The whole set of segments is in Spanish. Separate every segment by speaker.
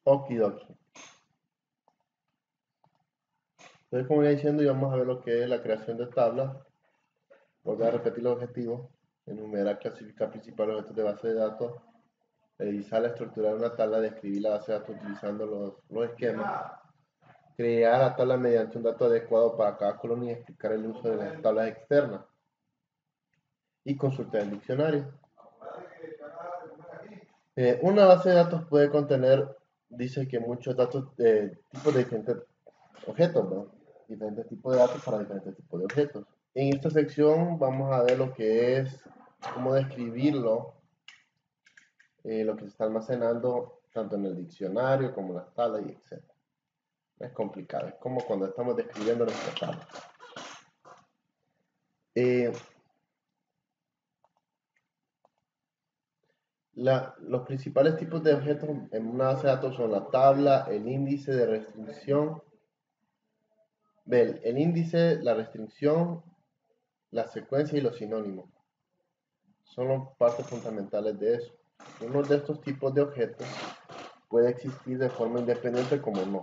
Speaker 1: Okidoki. Entonces, como ya diciendo, y vamos a ver lo que es la creación de tablas. Volver a repetir los objetivos. Enumerar, clasificar principales objetos de base de datos. Revisar, estructurar una tabla, describir la base de datos utilizando los esquemas. Crear la tabla mediante un dato adecuado para cada columna y explicar el uso de las tablas externas. Y consultar el diccionario. Una base de datos puede contener, dice que muchos datos, tipos de diferentes objetos, ¿no? Diferentes tipos de datos para diferentes tipos de objetos. En esta sección vamos a ver lo que es, cómo describirlo, lo que se está almacenando tanto en el diccionario como en las tablas y etc. Es complicado, es como cuando estamos describiendo nuestra tabla. Los principales tipos de objetos en una base de datos son la tabla, el índice de restricción, el índice, la restricción, la secuencia y los sinónimos. Son las partes fundamentales de eso. Uno de estos tipos de objetos puede existir de forma independiente como no.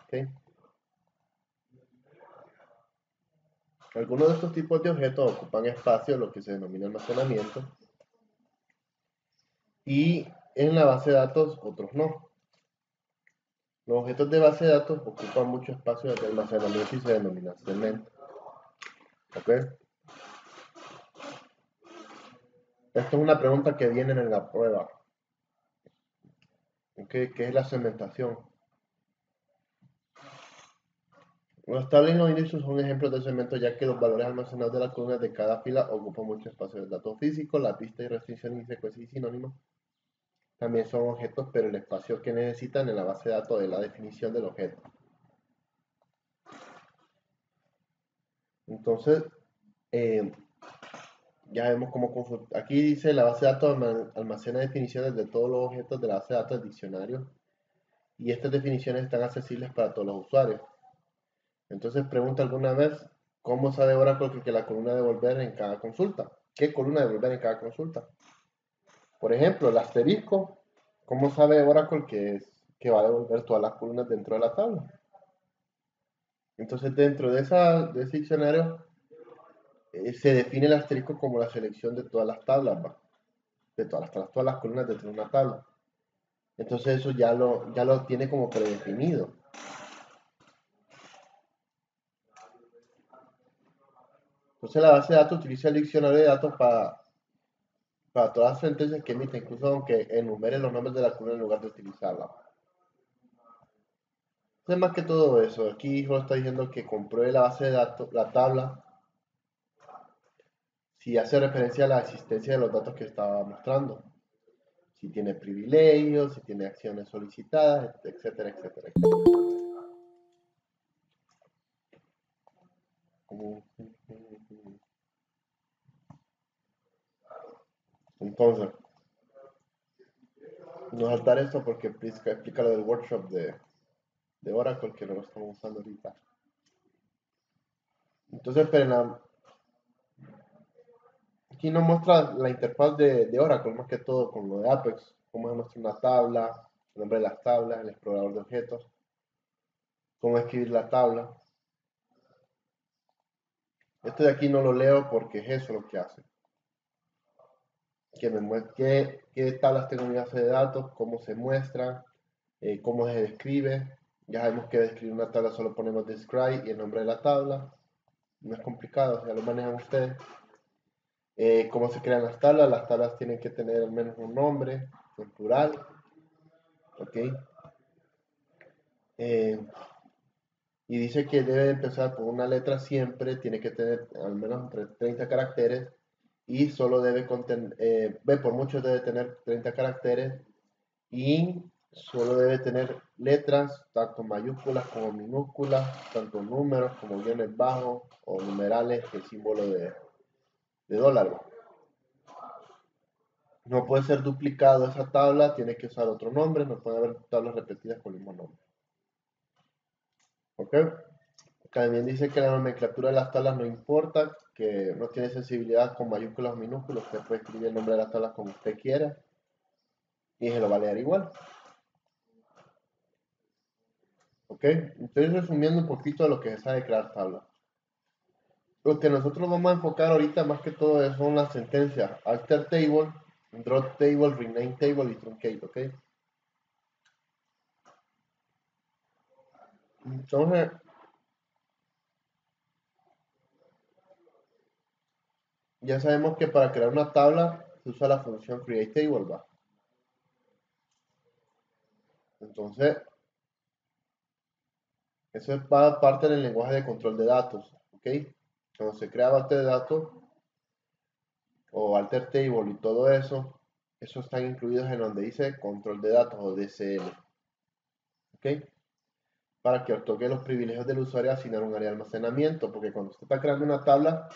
Speaker 1: ¿Okay? Algunos de estos tipos de objetos ocupan espacio, lo que se denomina almacenamiento, y en la base de datos otros no. Los objetos de base de datos ocupan mucho espacio de almacenamiento y se denomina segmento. ¿Ok? Esto es una pregunta que viene en la prueba. ¿Okay? ¿Qué es la segmentación? Los tablas y los índices son ejemplos de segmentos ya que los valores almacenados de las columnas de cada fila ocupan mucho espacio. El dato físico, la pista y restricción y secuencia y sinónimos también son objetos, pero el espacio que necesitan en la base de datos es la definición del objeto. Entonces, ya vemos cómo consultar. Aquí dice la base de datos almacena definiciones de todos los objetos de la base de datos del diccionario y estas definiciones están accesibles para todos los usuarios. Entonces pregunta alguna vez, ¿cómo sabe Oracle que la columna de volver en cada consulta? ¿Qué columna de volver en cada consulta? Por ejemplo, el asterisco, ¿cómo sabe Oracle que va a devolver todas las columnas dentro de la tabla? Entonces dentro de ese diccionario se define el asterisco como la selección de todas las tablas, ¿va? De todas las columnas dentro de una tabla. Entonces eso ya lo tiene como predefinido. Entonces la base de datos utiliza el diccionario de datos para todas las sentencias que emite, incluso aunque enumere los nombres de la columna en lugar de utilizarla. Entonces más que todo eso, aquí solo está diciendo que compruebe la base de datos, la tabla, si hace referencia a la existencia de los datos que estaba mostrando. Si tiene privilegios, si tiene acciones solicitadas, etcétera, etcétera, etcétera. Entonces, no saltar esto porque explica lo del workshop de Oracle que no lo estamos usando ahorita. Entonces, pero aquí nos muestra la interfaz de Oracle, más que todo con lo de Apex, cómo se muestra una tabla, el nombre de las tablas, el explorador de objetos, cómo escribir la tabla. Esto de aquí no lo leo porque es eso lo que hace. Que me muestre qué tablas tengo en mi base de datos, cómo se muestra, cómo se describe. Ya sabemos que describir una tabla solo ponemos describe y el nombre de la tabla. No es complicado, ya lo manejan ustedes. Cómo se crean las tablas tienen que tener al menos un nombre, en plural, ¿ok? Y dice que debe empezar por una letra siempre, tiene que tener al menos entre 30 caracteres y solo debe contener, por mucho debe tener 30 caracteres y solo debe tener letras, tanto mayúsculas como minúsculas, tanto números como guiones bajos o numerales, el símbolo de dólar. No puede ser duplicado esa tabla, tiene que usar otro nombre, no puede haber tablas repetidas con el mismo nombre. ¿Ok? También dice que la nomenclatura de las tablas no importa, que no tiene sensibilidad con mayúsculas o minúsculas, usted puede escribir el nombre de las tablas como usted quiera y se lo va a leer igual. ¿Ok? Estoy resumiendo un poquito de lo que se sabe crear tablas. Lo que nosotros vamos a enfocar ahorita más que todo son las sentencias alter table, drop table, rename table y truncate, ¿ok? Entonces, ya sabemos que para crear una tabla se usa la función createTable, ¿va? Entonces, eso es parte del lenguaje de control de datos, ¿ok? Cuando se crea base de datos o alter table y todo eso, esos están incluidos en donde dice control de datos o DCL, ¿ok? Para que otorgue los privilegios del usuario a asignar un área de almacenamiento, porque cuando usted está creando una tabla,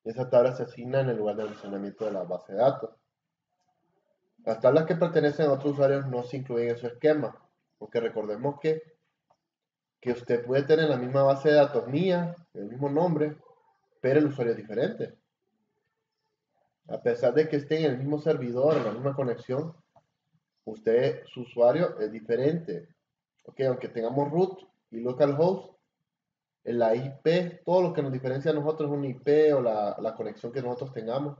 Speaker 1: esa tabla se asigna en el lugar de almacenamiento de la base de datos. Las tablas que pertenecen a otros usuarios no se incluyen en su esquema, porque recordemos que usted puede tener la misma base de datos mía, el mismo nombre, pero el usuario es diferente. A pesar de que esté en el mismo servidor, en la misma conexión, su usuario es diferente. Ok, aunque tengamos root y localhost, en la IP, todo lo que nos diferencia a nosotros es una IP o la conexión que nosotros tengamos,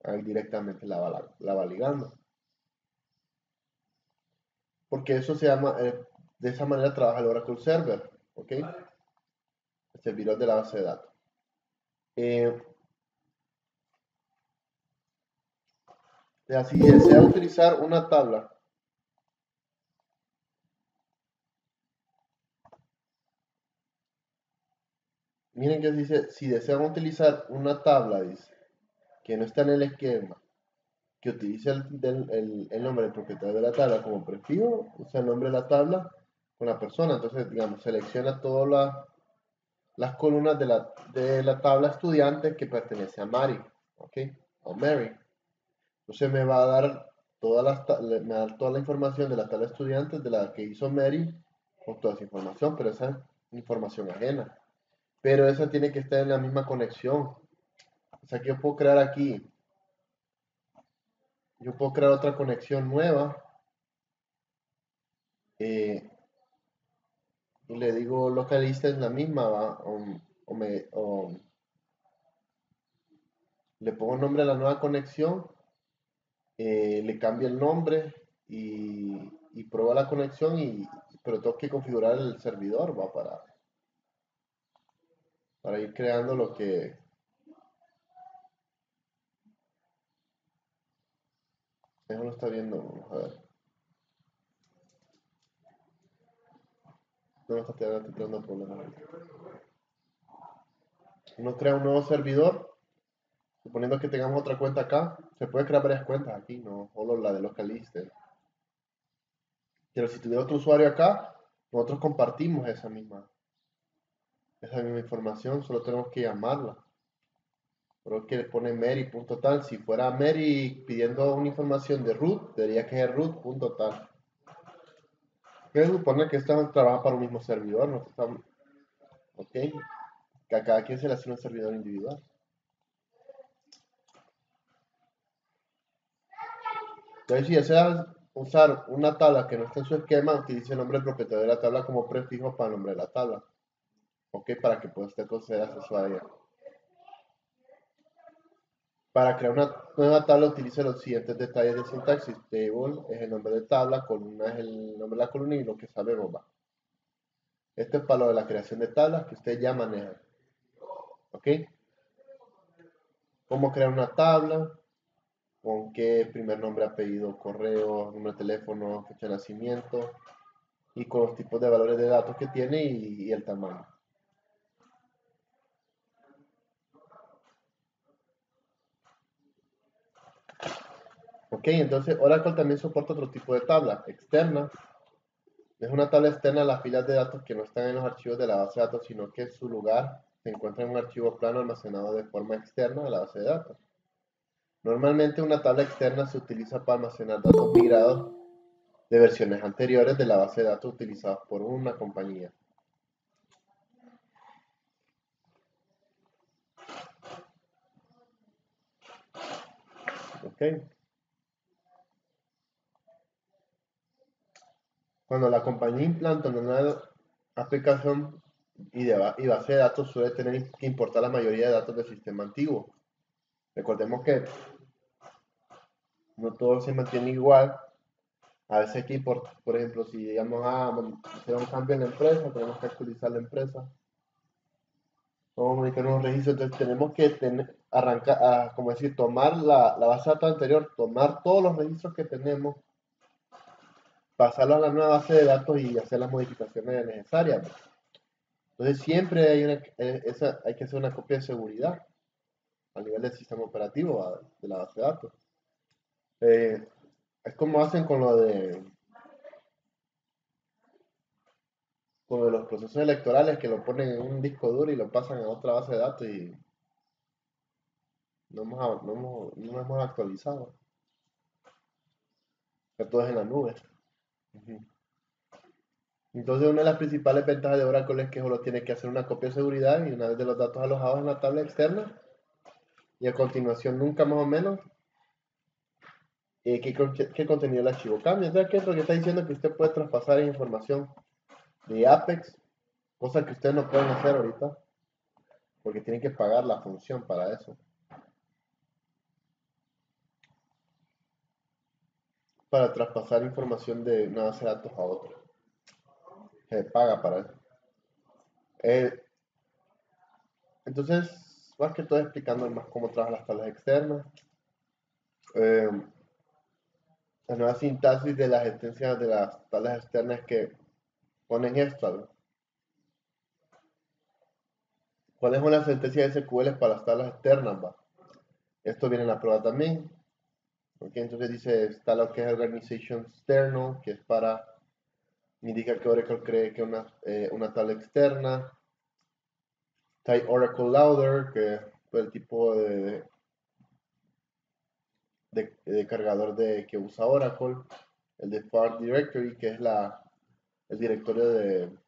Speaker 1: ahí directamente la va ligando. Porque eso se llama, de esa manera trabaja el Oracle Server, ok, el servidor de la base de datos. Si desea utilizar una tabla, miren que dice, si desean utilizar una tabla, dice, que no está en el esquema, que utilice el nombre del propietario de la tabla como prefijo, usa el nombre de la tabla con la persona. Entonces, digamos, selecciona todas las columnas de la tabla estudiante que pertenece a Mary, ¿ok? O Mary. Entonces me va a dar me va a dar toda la información de la tabla estudiante de la que hizo Mary con toda esa información, pero esa es información ajena. Pero esa tiene que estar en la misma conexión. O sea que yo puedo crear otra conexión nueva eh, y le digo localista es la misma, ¿va? O le pongo nombre a la nueva conexión, le cambio el nombre y prueba la conexión, pero tengo que configurar el servidor, ¿va? Para ir creando lo que... Eso lo está viendo, vamos a ver. No me está tirando problemas. Uno crea un nuevo servidor, suponiendo que tengamos otra cuenta acá. Se puede crear varias cuentas aquí, no solo la de localista. Pero si tuviera otro usuario acá, nosotros compartimos esa misma información, solo tenemos que llamarla. Creo que le pone Mary.tal. Si fuera Mary pidiendo una información de root, diría que es root.tal. Que supone que esto trabaja para un mismo servidor, ¿no? Ok, que a cada quien se le hace un servidor individual. Entonces, si deseas usar una tabla que no esté en su esquema, utilice el nombre del propietario de la tabla como prefijo para el nombre de la tabla. Ok, para que pueda usted conceder acceso a ella. Para crear una nueva tabla utilice los siguientes detalles de sintaxis. Table es el nombre de tabla, columna es el nombre de la columna y lo que sabemos va. Esto es para lo de la creación de tablas que usted ya maneja. ¿Ok? ¿Cómo crear una tabla? ¿Con qué primer nombre, apellido, correo, número de teléfono, fecha de nacimiento? Y con los tipos de valores de datos que tiene y el tamaño. Ok, entonces Oracle también soporta otro tipo de tabla, externa. Es una tabla externa a las filas de datos que no están en los archivos de la base de datos, sino que su lugar se encuentra en un archivo plano almacenado de forma externa a la base de datos. Normalmente una tabla externa se utiliza para almacenar datos migrados de versiones anteriores de la base de datos utilizadas por una compañía. Ok. Cuando la compañía implanta una nueva aplicación y base de datos suele tener que importar la mayoría de datos del sistema antiguo. Recordemos que no todo se mantiene igual. A veces hay que importar, por ejemplo, si digamos, hacer un cambio en la empresa, tenemos que actualizar la empresa. Vamos a modificar unos registros, entonces tenemos que arrancar, como decir, tomar la base de datos anterior, tomar todos los registros que tenemos, pasarlos a la nueva base de datos y hacer las modificaciones necesarias. Entonces siempre hay que hacer una copia de seguridad a nivel del sistema operativo de la base de datos. Es como hacen con lo de los procesos electorales que lo ponen en un disco duro y lo pasan a otra base de datos y no hemos actualizado. Que todo es en la nube. Ujú. Entonces una de las principales ventajas de Oracle es que solo tiene que hacer una copia de seguridad y una vez de los datos alojados en la tabla externa y a continuación nunca más o menos qué contenido el archivo cambia. Entonces, ¿qué es lo que está diciendo? Que usted puede traspasar información de Apex, cosa que ustedes no pueden hacer ahorita, porque tienen que pagar la función para eso, para traspasar información de una base de datos a otra. Se paga para eso. Eh, entonces, más que todo explicando más cómo trabajan las tablas externas, eh, la nueva sintaxis de las sentencias de las tablas externas que ponen esto, ¿no? ¿Cuál es una sentencia de SQL para las tablas externas? Va? Esto viene en la prueba también. Okay, entonces dice, está lo que es Organization External, que es para, indica que Oracle cree que una tabla externa. Type Oracle Loader, que es el tipo de cargador que usa Oracle. El de Part Directory, que es el directorio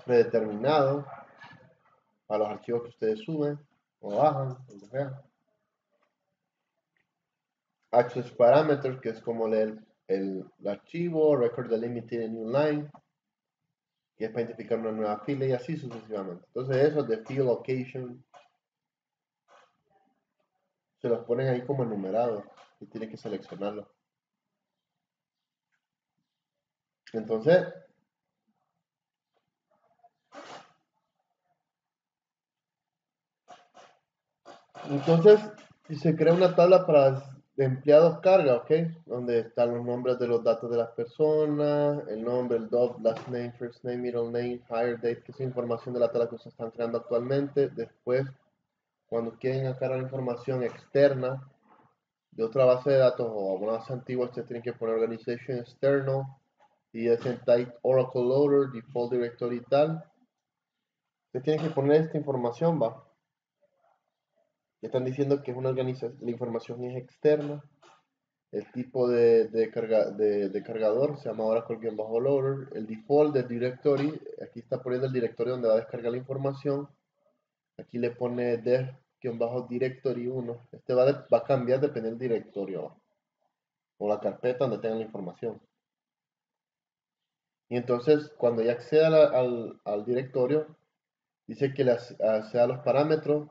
Speaker 1: predeterminado a los archivos que ustedes suben o bajan, lo que sea. Access Parameters, que es como leer el archivo. Record Delimited New Line, que es para identificar una nueva fila y así sucesivamente. Entonces eso de Field Location se los ponen ahí como enumerados y tienen que seleccionarlo. Entonces, si se crea una tabla para de empleados carga, ¿ok? Donde están los nombres de los datos de las personas, el nombre, el DOP, last name, first name, middle name, hire date, que es información de la tabla que se están creando actualmente. Después, cuando quieren cargar información externa de otra base de datos o una base antigua, ustedes tienen que poner organization external y es en type Oracle Loader, default directory y tal. Ustedes tienen que poner esta información, va. Están diciendo que es una organización, la información es externa. El tipo de cargador se llama Oracle-Loader. El default del directory, aquí está poniendo el directorio donde va a descargar la información. Aquí le pone dev-directory 1. Este va a cambiar dependiendo del directorio o la carpeta donde tenga la información. Y entonces, cuando ya acceda al directorio, dice que le acceda a los parámetros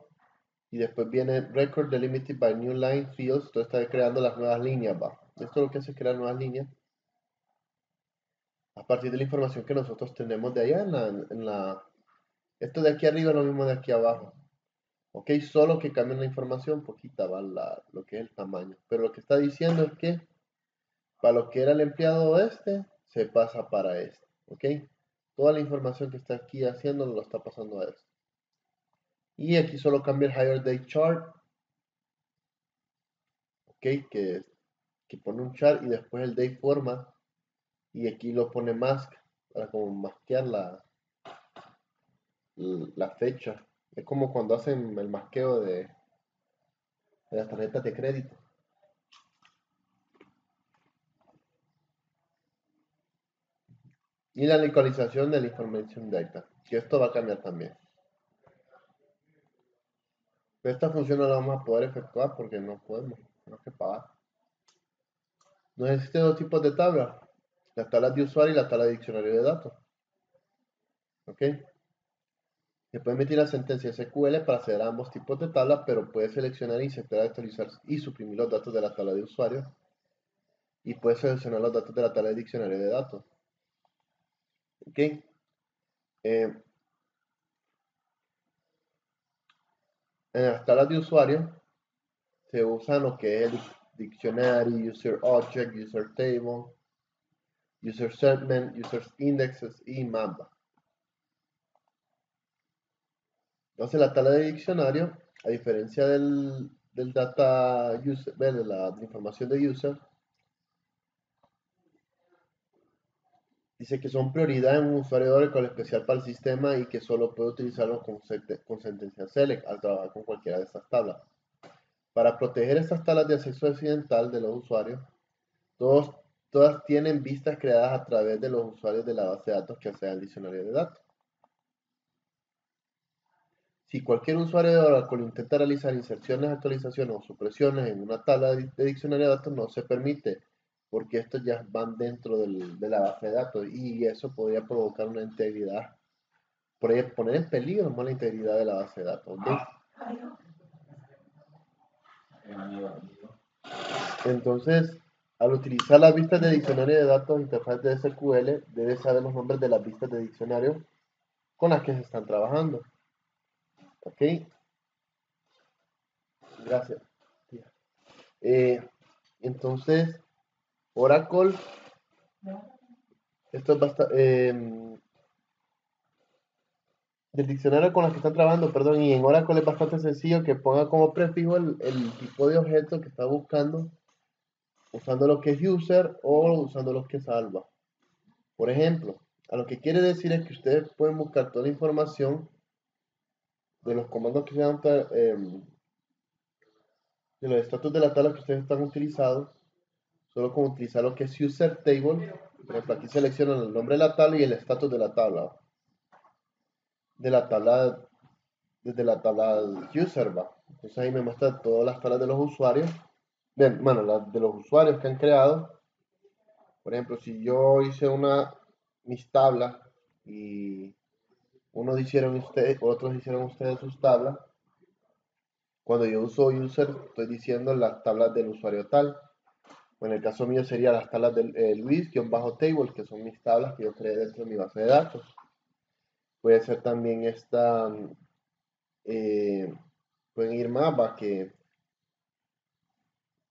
Speaker 1: y después viene record delimited by new line fields. Entonces está creando las nuevas líneas, va. Esto es lo que hace crear nuevas líneas a partir de la información que nosotros tenemos de allá esto de aquí arriba es lo mismo de aquí abajo. Ok, solo que cambia la información, poquita va lo que es el tamaño. Pero lo que está diciendo es que para lo que era el empleado este, se pasa para este. Ok, toda la información que está aquí haciendo lo está pasando a este. Y aquí solo cambia el higher date chart. Ok, que pone un chart y después el date format. Y aquí lo pone mask para como masquear la fecha. Es como cuando hacen el masqueo de las tarjetas de crédito. Y la localización del information data, que esto va a cambiar también. Pero esta función no la vamos a poder efectuar porque no podemos, tenemos que pagar. No existen dos tipos de tablas. las tablas de usuario y la tabla de diccionario de datos. ¿Ok? Se puede emitir la sentencia SQL para acceder a ambos tipos de tablas, pero puede seleccionar, insertar, actualizar y suprimir los datos de la tabla de usuario. Y puede seleccionar los datos de la tabla de diccionario de datos. ¿Ok? En las tablas de usuario se usan lo que es el dictionary, user object, user table, user segment, user indexes y mamba. Entonces la tabla de diccionario, a diferencia del data user, de la información de user, dice que son prioridad en un usuario Oracle especial para el sistema y que solo puede utilizarlo con sentencia select al trabajar con cualquiera de estas tablas. Para proteger estas tablas de acceso accidental de los usuarios, todas tienen vistas creadas a través de los usuarios de la base de datos que accede al diccionario de datos. Si cualquier usuario de Oracle intenta realizar inserciones, actualizaciones o supresiones en una tabla de diccionario de datos, no se permite, porque estos ya van dentro de la base de datos y eso podría provocar una integridad, poner en peligro más la integridad de la base de datos. ¿Okay? Entonces, al utilizar las vistas de diccionario de datos, interfaz de SQL, debe saber los nombres de las vistas de diccionario con las que se están trabajando. ¿Ok? Gracias. Entonces, Oracle, esto es bastante, del diccionario con las que están trabajando, perdón, y en Oracle es bastante sencillo que ponga como prefijo el tipo de objeto que está buscando, usando lo que es user o usando lo que es salva. Por ejemplo, a lo que quiere decir es que ustedes pueden buscar toda la información de los comandos que sean de los estatus de la tabla que ustedes están utilizando, solo con utilizar lo que es user table. Por ejemplo, aquí seleccionan el nombre de la tabla y el estatus de la tabla. Desde la tabla user va. Entonces ahí me muestra todas las tablas de los usuarios. Bien, bueno, las de los usuarios que han creado. Por ejemplo, si yo hice mis tablas y otros hicieron ustedes sus tablas. Cuando yo uso user, estoy diciendo las tablas del usuario tal. O en el caso mío sería las tablas del Luis-table, que son mis tablas que yo creé dentro de mi base de datos. Puede ser también eh, pueden ir más, va que,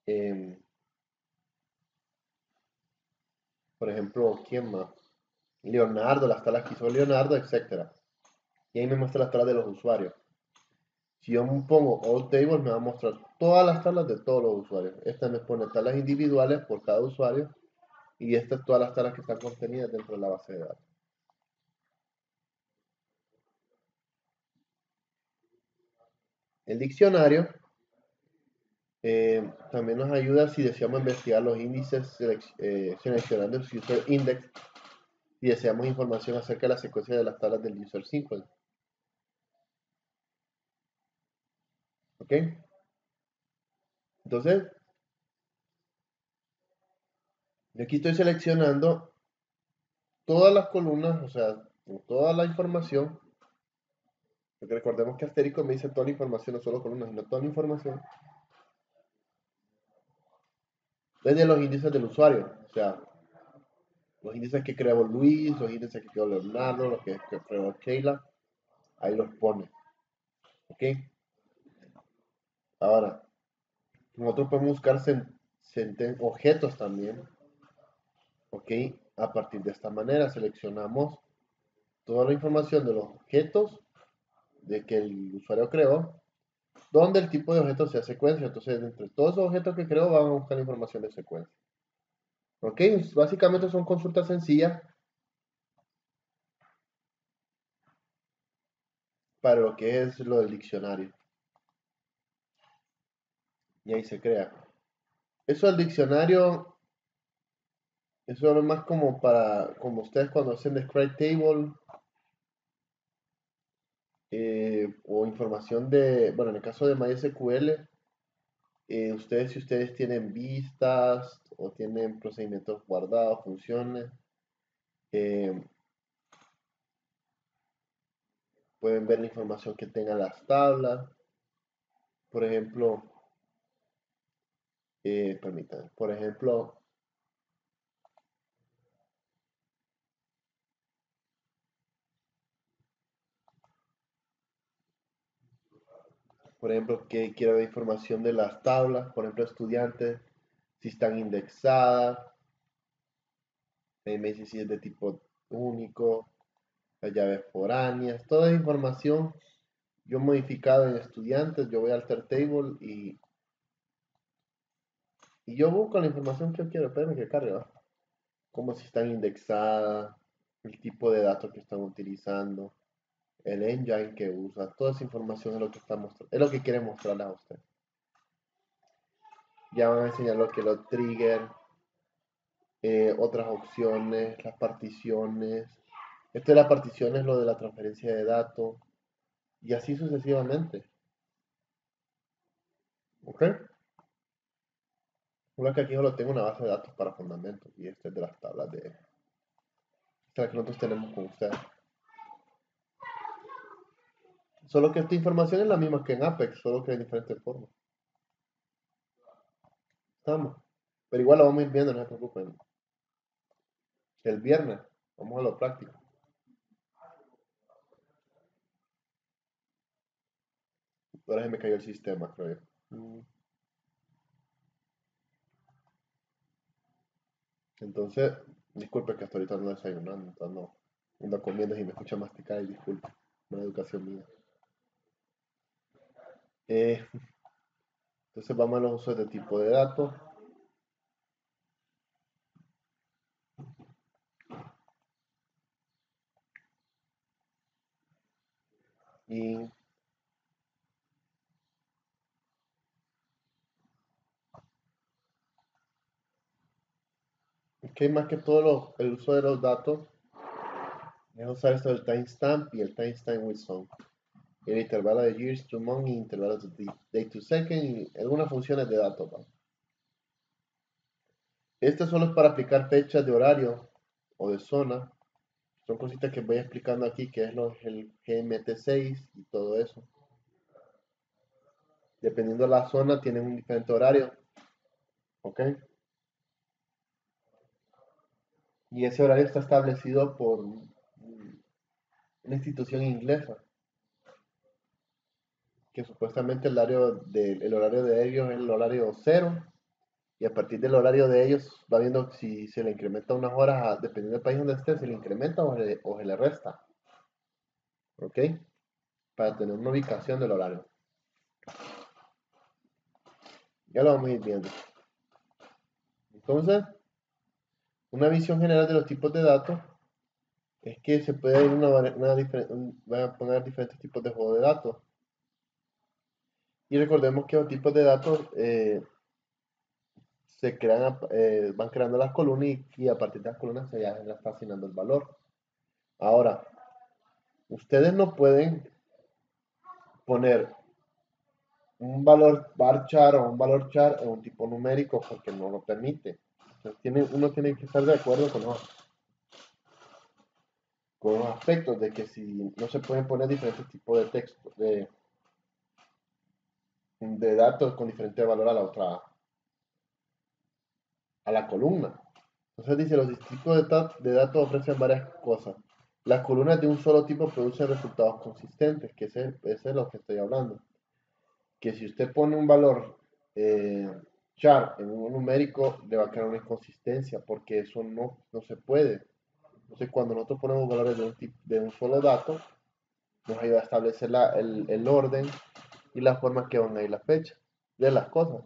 Speaker 1: em, por ejemplo, ¿quién más? Leonardo, las tablas que hizo Leonardo, etcétera. Y ahí me muestra las tablas de los usuarios. Si yo pongo all table, me va a mostrar todas las tablas de todos los usuarios. Esta me pone tablas individuales por cada usuario y estas todas las tablas que están contenidas dentro de la base de datos. El diccionario también nos ayuda si deseamos investigar los índices seleccionando el user index y deseamos información acerca de la secuencia de las tablas del user sequence. ¿Ok? Entonces, yo aquí estoy seleccionando todas las columnas, o sea, toda la información, porque recordemos que asterisco me dice toda la información, no solo columnas, sino toda la información, desde los índices del usuario, o sea, los índices que creó Luis, los índices que creó Leonardo, los que creó Sheila, ahí los pone. ¿Ok? Ahora, nosotros podemos buscar objetos también. ¿Ok? A partir de esta manera seleccionamos toda la información de los objetos de que el usuario creó, donde el tipo de objeto sea secuencia. Entonces, entre todos esos objetos que creó, vamos a buscar la información de secuencia. ¿Ok? Básicamente son consultas sencillas para lo que es lo del diccionario. Y ahí se crea. Eso del diccionario, eso es más como ustedes cuando hacen describe table o información bueno, en el caso de MySQL, si ustedes tienen vistas o tienen procedimientos guardados, funciones, eh, pueden ver la información que tengan las tablas. Por ejemplo, permítanme, que quiero ver información de las tablas, por ejemplo, estudiantes, si están indexadas, me dice si es de tipo único, las llaves foráneas, toda esa información yo modificado en estudiantes, yo voy a alter table y yo busco la información que yo quiero, espérame que cargue, ¿va? Como si están indexadas, el tipo de datos que están utilizando, el engine que usa, toda esa información es lo que está mostrando, es lo que quiere mostrarle a usted. Ya van a enseñar lo que los triggers, otras opciones, las particiones. Esto de las particiones, lo de la transferencia de datos, y así sucesivamente. ¿Ok? Una que aquí solo tengo una base de datos para fundamentos, y este es de las tablas de esta que nosotros tenemos con ustedes. Solo que esta información es la misma que en Apex, solo que de diferentes formas. Estamos. Pero igual lo vamos a ir viendo, no se preocupen. El viernes, vamos a lo práctico. Ahora se me cayó el sistema, creo yo. Entonces, disculpe que hasta ahorita no desayunando, entonces no ando comiendo y me escucha masticar y disculpe, una educación mía. Eh, entonces vamos a los usos de tipo de datos. Y que más que todo el uso de los datos es usar esto del timestamp y el timestamp with some. El intervalo de years to month y intervalos de day to second y algunas funciones de datos, ¿no? Este solo es para aplicar fechas de horario o de zona. Son cositas que voy explicando aquí, que es el GMT6 y todo eso. Dependiendo de la zona, tienen un diferente horario. ¿Ok? Y ese horario está establecido por una institución inglesa, que supuestamente el horario de ellos es el horario cero, y a partir del horario de ellos va viendo si se le incrementa unas horas, dependiendo del país donde esté, se le incrementa o se le resta. ¿Ok? Para tener una ubicación del horario. Ya lo vamos a ir viendo. Entonces, una visión general de los tipos de datos es que se puede ir van a poner diferentes tipos de juego de datos. Y recordemos que los tipos de datos van creando las columnas y a partir de las columnas se ya está asignando el valor. Ahora, ustedes no pueden poner un valor varchar o un valor char en un tipo numérico porque no lo permite. Entonces, uno tiene que estar de acuerdo con los aspectos de que si no se pueden poner diferentes tipos de texto, de datos con diferente valor a la columna. Entonces dice, los tipos de datos ofrecen varias cosas. Las columnas de un solo tipo producen resultados consistentes, que ese es lo que estoy hablando. Que si usted pone un valor char en un numérico, le va a crear una inconsistencia, porque eso no se puede. Entonces, cuando nosotros ponemos valores de un solo dato, nos ayuda a establecer el orden y la forma que van a ir las fechas de las cosas.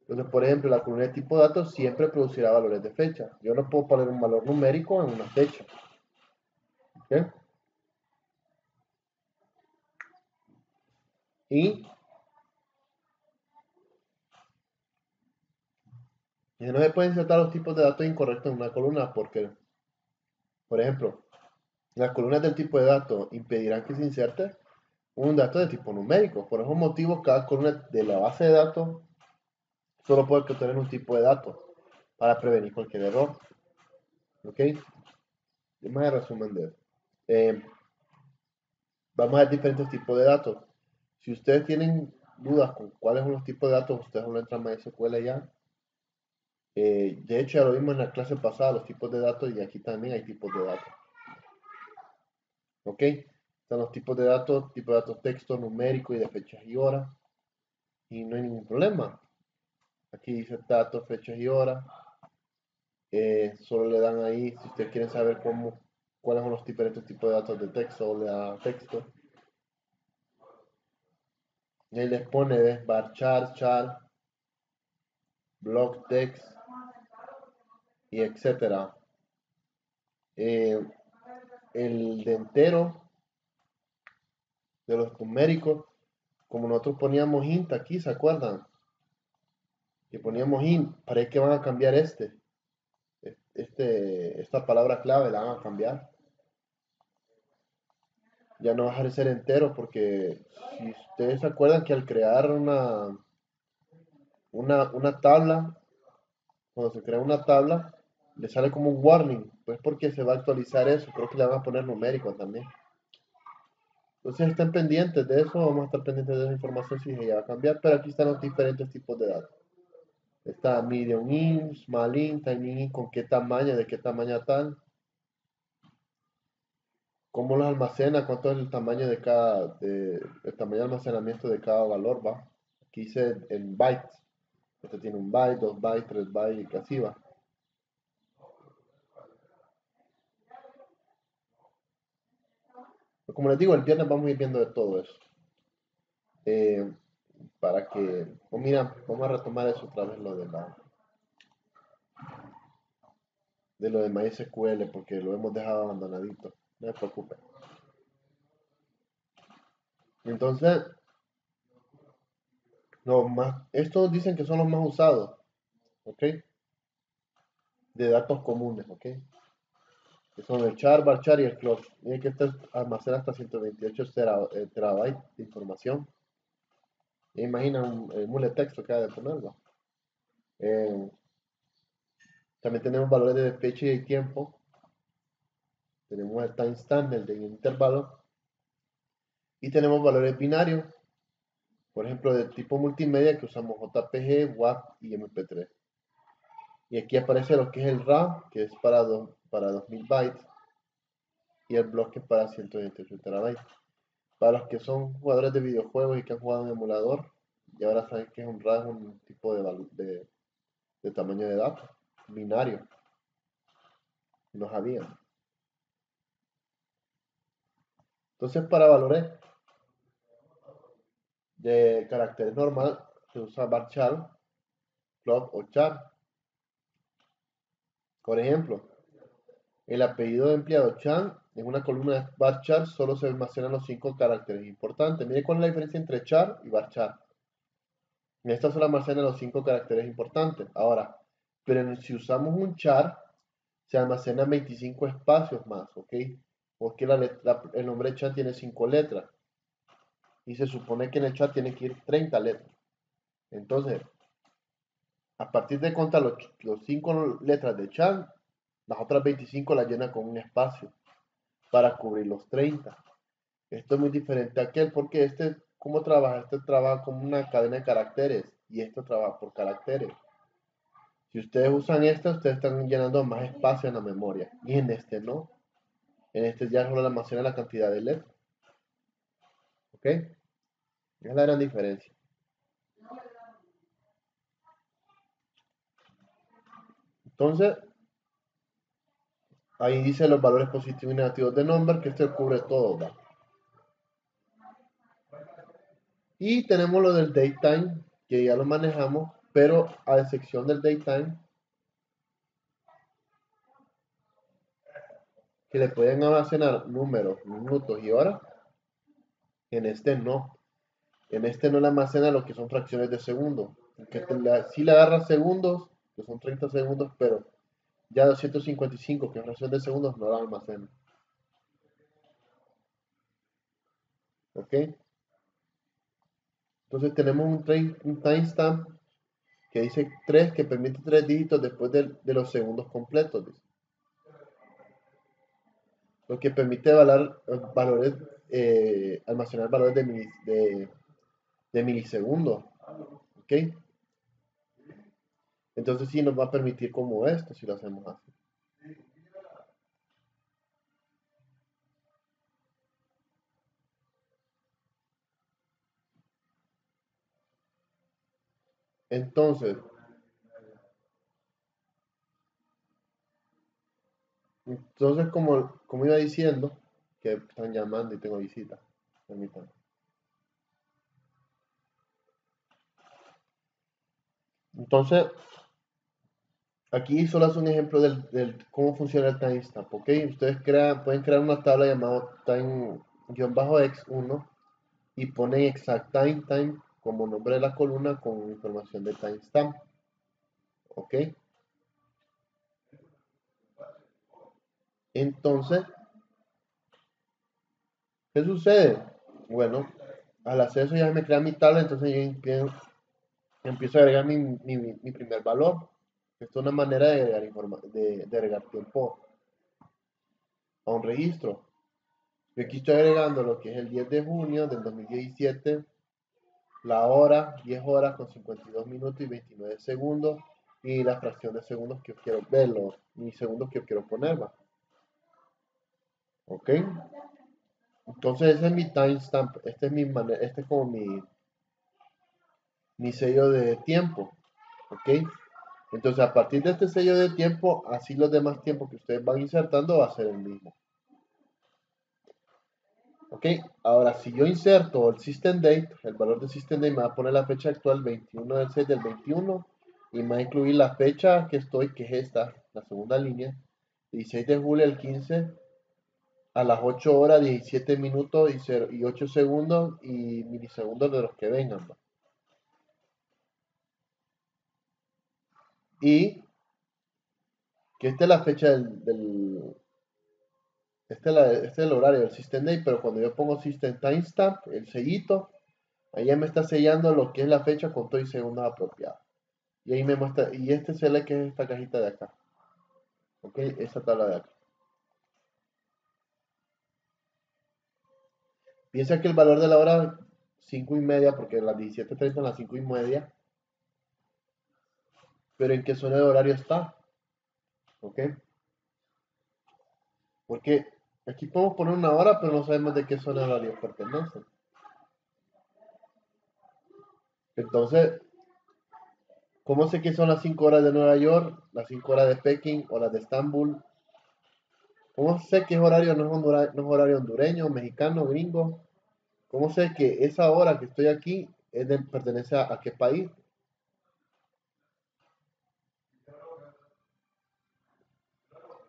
Speaker 1: Entonces, por ejemplo, la columna de tipo datos siempre producirá valores de fecha. Yo no puedo poner un valor numérico en una fecha. ¿Okay? Y no se pueden insertar los tipos de datos incorrectos en una columna porque, por ejemplo, las columnas del tipo de datos impedirán que se inserte un dato de tipo numérico. Por esos motivos, cada columna de la base de datos Solo puede contener un tipo de datos para prevenir cualquier error. ¿Ok? Más el resumen de eso. Eh, Vamos a ver diferentes tipos de datos. Si ustedes tienen dudas con cuáles son los tipos de datos, ustedes no entran a MySQL ya. De hecho, ya lo vimos en la clase pasada, los tipos de datos, y aquí también hay tipos de datos. ¿Ok? Están los tipos de datos texto, numérico y de fechas y horas. Y no hay ningún problema. Aquí dice datos, fechas y horas. Solo le dan ahí, si ustedes quieren saber cuáles son los diferentes tipos de datos de texto, o le da texto. Y ahí les pone varchar, char, block text y etcétera. El de entero de los numéricos, como nosotros poníamos int aquí, ¿se acuerdan? Que poníamos int, parece que van a cambiar esta palabra clave la van a cambiar. Ya no va a ser entero porque si ustedes se acuerdan que al crear una tabla, cuando se crea una tabla, le sale como un warning, pues porque se va a actualizar eso, creo que le van a poner numérico también. Entonces estén pendientes de eso, vamos a estar pendientes de esa información si se va a cambiar, pero aquí están los diferentes tipos de datos. Está medium int, small int, tiny int, con qué tamaño, de qué tamaño tal, cómo los almacena, cuánto es el tamaño el tamaño de almacenamiento de cada valor, va. Aquí dice en bytes. Este tiene un byte, 2 bytes, 3 bytes y así va. Pero como les digo, el viernes vamos a ir viendo de todo eso. Eh, para que, mira, vamos a retomar eso otra vez, de lo de MySQL, porque lo hemos dejado abandonadito. No se preocupen. Entonces, estos dicen que son los más usados, ¿ok? De datos comunes, ¿ok? Que son el char, varchar y el clock. Miren que este almacena hasta 128 terabytes de información. Imagina un muletexto que ha de ponerlo. Eh, También tenemos valores de fecha y de tiempo. Tenemos el timestamp, el de intervalo. Y tenemos valores binarios. Por ejemplo, de tipo multimedia que usamos JPG, WAV y MP3. Y aquí aparece lo que es el RAM, que es para 2000 bytes. Y el bloque para 128 terabytes. Para los que son jugadores de videojuegos y que han jugado en emulador, y ahora saben que es un RAM, un tipo de tamaño de datos, binario. No sabían. Entonces, para valores de carácter normal, se usa varchar, float o char. Por ejemplo, el apellido de empleado Chan en una columna de varchar solo se almacenan los 5 caracteres importantes. Mire cuál es la diferencia entre char y varchar. En esta solo almacenan los 5 caracteres importantes. Ahora, pero si usamos un char, se almacenan 25 espacios más, ¿ok? Porque el nombre de chat tiene 5 letras. Y se supone que en el chat tiene que ir 30 letras. Entonces, a partir de contar los 5 letras de chat, las otras 25 las llena con un espacio para cubrir los 30. Esto es muy diferente a aquel porque ¿cómo trabaja? Este trabaja como una cadena de caracteres y esto trabaja por caracteres. Si ustedes usan ustedes están llenando más espacio en la memoria y en este no. En este ya solo almacena la cantidad de letras. ¿Ok? Esa es la gran diferencia. Entonces, ahí dice los valores positivos y negativos de number, que este cubre todo, ¿va? Y tenemos lo del datetime, que ya lo manejamos, pero a excepción del datetime, que le pueden almacenar números, minutos y horas, en este no. En este no le almacena lo que son fracciones de segundo. Que sí le agarra segundos, que son 30 segundos, pero ya 255, que es fracción de segundos, no la almacena. ¿Ok? Entonces tenemos un timestamp que dice 3, que permite 3 dígitos después de los segundos completos, dice. Lo que permite valores, almacenar valores de milisegundos, ¿ok? Entonces sí nos va a permitir como esto si lo hacemos así. Entonces como iba diciendo, que están llamando y tengo visita. Permítanme. Entonces, aquí solo es un ejemplo del cómo funciona el timestamp, ¿ok? Ustedes pueden crear una tabla llamada time-x1 y ponen exact time como nombre de la columna con información de timestamp, ¿ok? Entonces, ¿qué sucede? Bueno, al hacer eso ya me crea mi tabla, entonces yo empiezo a agregar mi primer valor. Esto es una manera de de agregar tiempo a un registro. Yo aquí estoy agregando lo que es el 10 de junio del 2017, la hora, 10 horas con 52 minutos y 29 segundos, y la fracción de segundos que yo quiero ver, los milisegundos que yo quiero poner, ¿va? ¿Ok? Entonces ese es mi timestamp, este es como mi sello de tiempo, ¿ok? Entonces a partir de este sello de tiempo, así los demás tiempos que ustedes van insertando va a ser el mismo. Ok, ahora si yo inserto el system date, el valor de system date me va a poner la fecha actual 21 del 6 del 21 y me va a incluir la fecha que estoy, que es esta, la segunda línea, 16 de julio del 15 a las 8 horas 17 minutos y 8 segundos y milisegundos de los que vengan, ¿no? Y que esta es la fecha este es el horario del system date, pero cuando yo pongo system timestamp, el sellito, ahí ya me está sellando lo que es la fecha con todo y segundos apropiados. Y ahí me muestra, y este es el que es esta cajita de acá. Ok, esa tabla de acá. Piensa que el valor de la hora 5:30, porque las 17:30 son las 5:30, pero ¿en qué zona de horario está? Ok, porque aquí podemos poner una hora, pero no sabemos de qué zona de horario pertenece. Entonces, ¿cómo sé que son las 5 horas de Nueva York, las 5 horas de Pekín o las de Estambul? ¿Cómo sé que es horario no es horario hondureño, mexicano, gringo? ¿Cómo sé que esa hora que estoy aquí pertenece a qué país?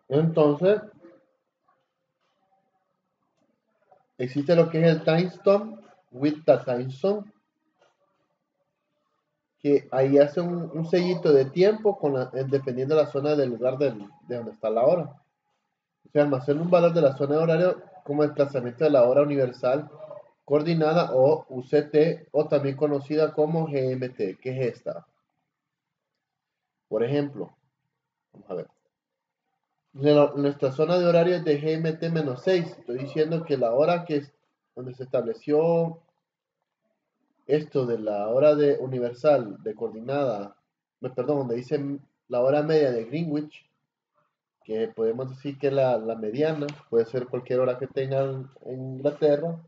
Speaker 1: Entonces, existe lo que es el timestamp with the time zone, que ahí hace un sellito de tiempo dependiendo de la zona del lugar de donde está la hora. O sea, almacena un valor de la zona de horario como desplazamiento de la hora universal coordinada o UCT o también conocida como GMT, que es esta. Por ejemplo, vamos a ver. Nuestra zona de horario es de GMT-6. Estoy diciendo que la hora donde se estableció esto de la hora de universal de coordinada, perdón, donde dice la hora media de Greenwich, que podemos decir que la mediana, puede ser cualquier hora que tengan en Inglaterra,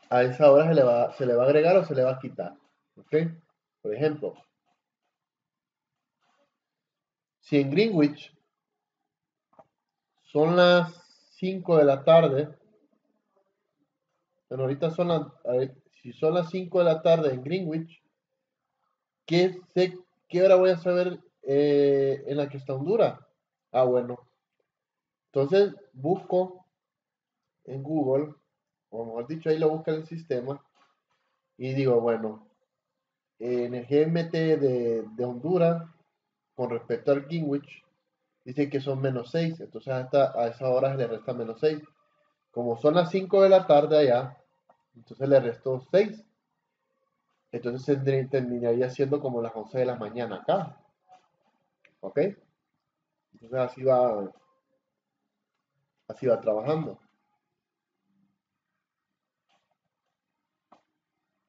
Speaker 1: a esa hora se le va a agregar o se le va a quitar. ¿Ok? Por ejemplo, si en Greenwich son las 5 de la tarde, bueno, ahorita si son las 5 de la tarde en Greenwich, ¿qué hora voy a saber en la que está Honduras? Ah, bueno. Entonces busco en Google, o mejor dicho, ahí lo busca el sistema, y digo, bueno, en el GMT de Honduras, con respecto al Greenwich, dice que son -6, entonces a esa hora se le resta -6. Como son las 5 de la tarde allá, entonces le restó 6. Entonces terminaría siendo como las 11 de la mañana acá. ¿Ok? Entonces así va trabajando.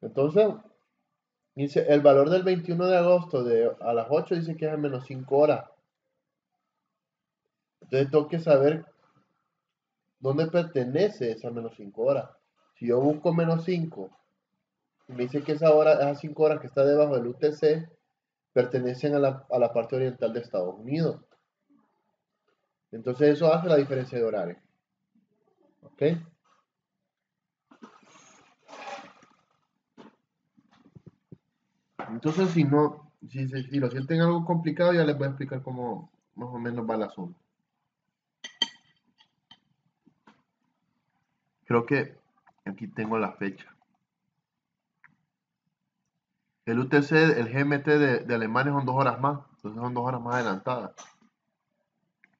Speaker 1: Entonces, dice, el valor del 21 de agosto a las 8 dice que es a menos 5 horas. Entonces tengo que saber dónde pertenece esa menos 5 horas. Si yo busco menos 5 y me dice que esas 5 horas que está debajo del UTC pertenecen a la parte oriental de Estados Unidos. Entonces eso hace la diferencia de horario. ¿Ok? Entonces si no, si lo sienten algo complicado, ya les voy a explicar cómo más o menos va el asunto. Creo que aquí tengo la fecha. El UTC, el GMT de Alemania son 2 horas más, entonces son 2 horas más adelantadas.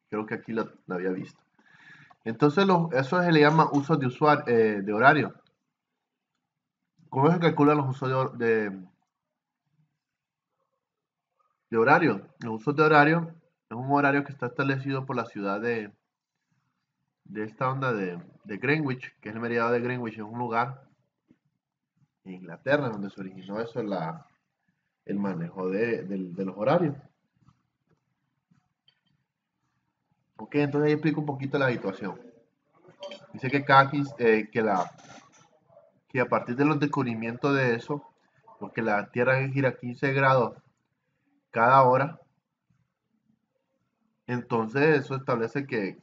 Speaker 1: Creo que aquí la había visto. Entonces eso se le llama uso de usuario, de horario. ¿Cómo se calculan los usos de horario? Los usos de horario es un horario que está establecido por la ciudad de esta onda de Greenwich, que es el meridiano de Greenwich, es un lugar en Inglaterra donde se originó eso, el manejo de los horarios. Ok, entonces ahí explico un poquito la situación. Dice que que a partir de los descubrimientos de eso, porque la Tierra gira 15 grados cada hora, entonces eso establece que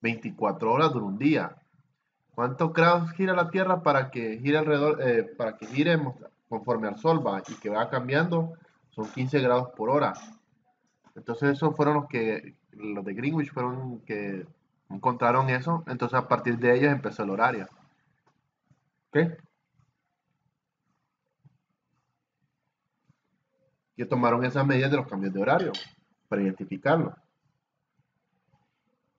Speaker 1: 24 horas dura un día. ¿Cuántos grados gira la Tierra para que gire alrededor, para que gire conforme al Sol va y que va cambiando? Son 15 grados por hora. Entonces esos fueron los de Greenwich fueron que encontraron eso. Entonces a partir de ellos empezó el horario. ¿Ok? Que tomaron esas medidas de los cambios de horario para identificarlo.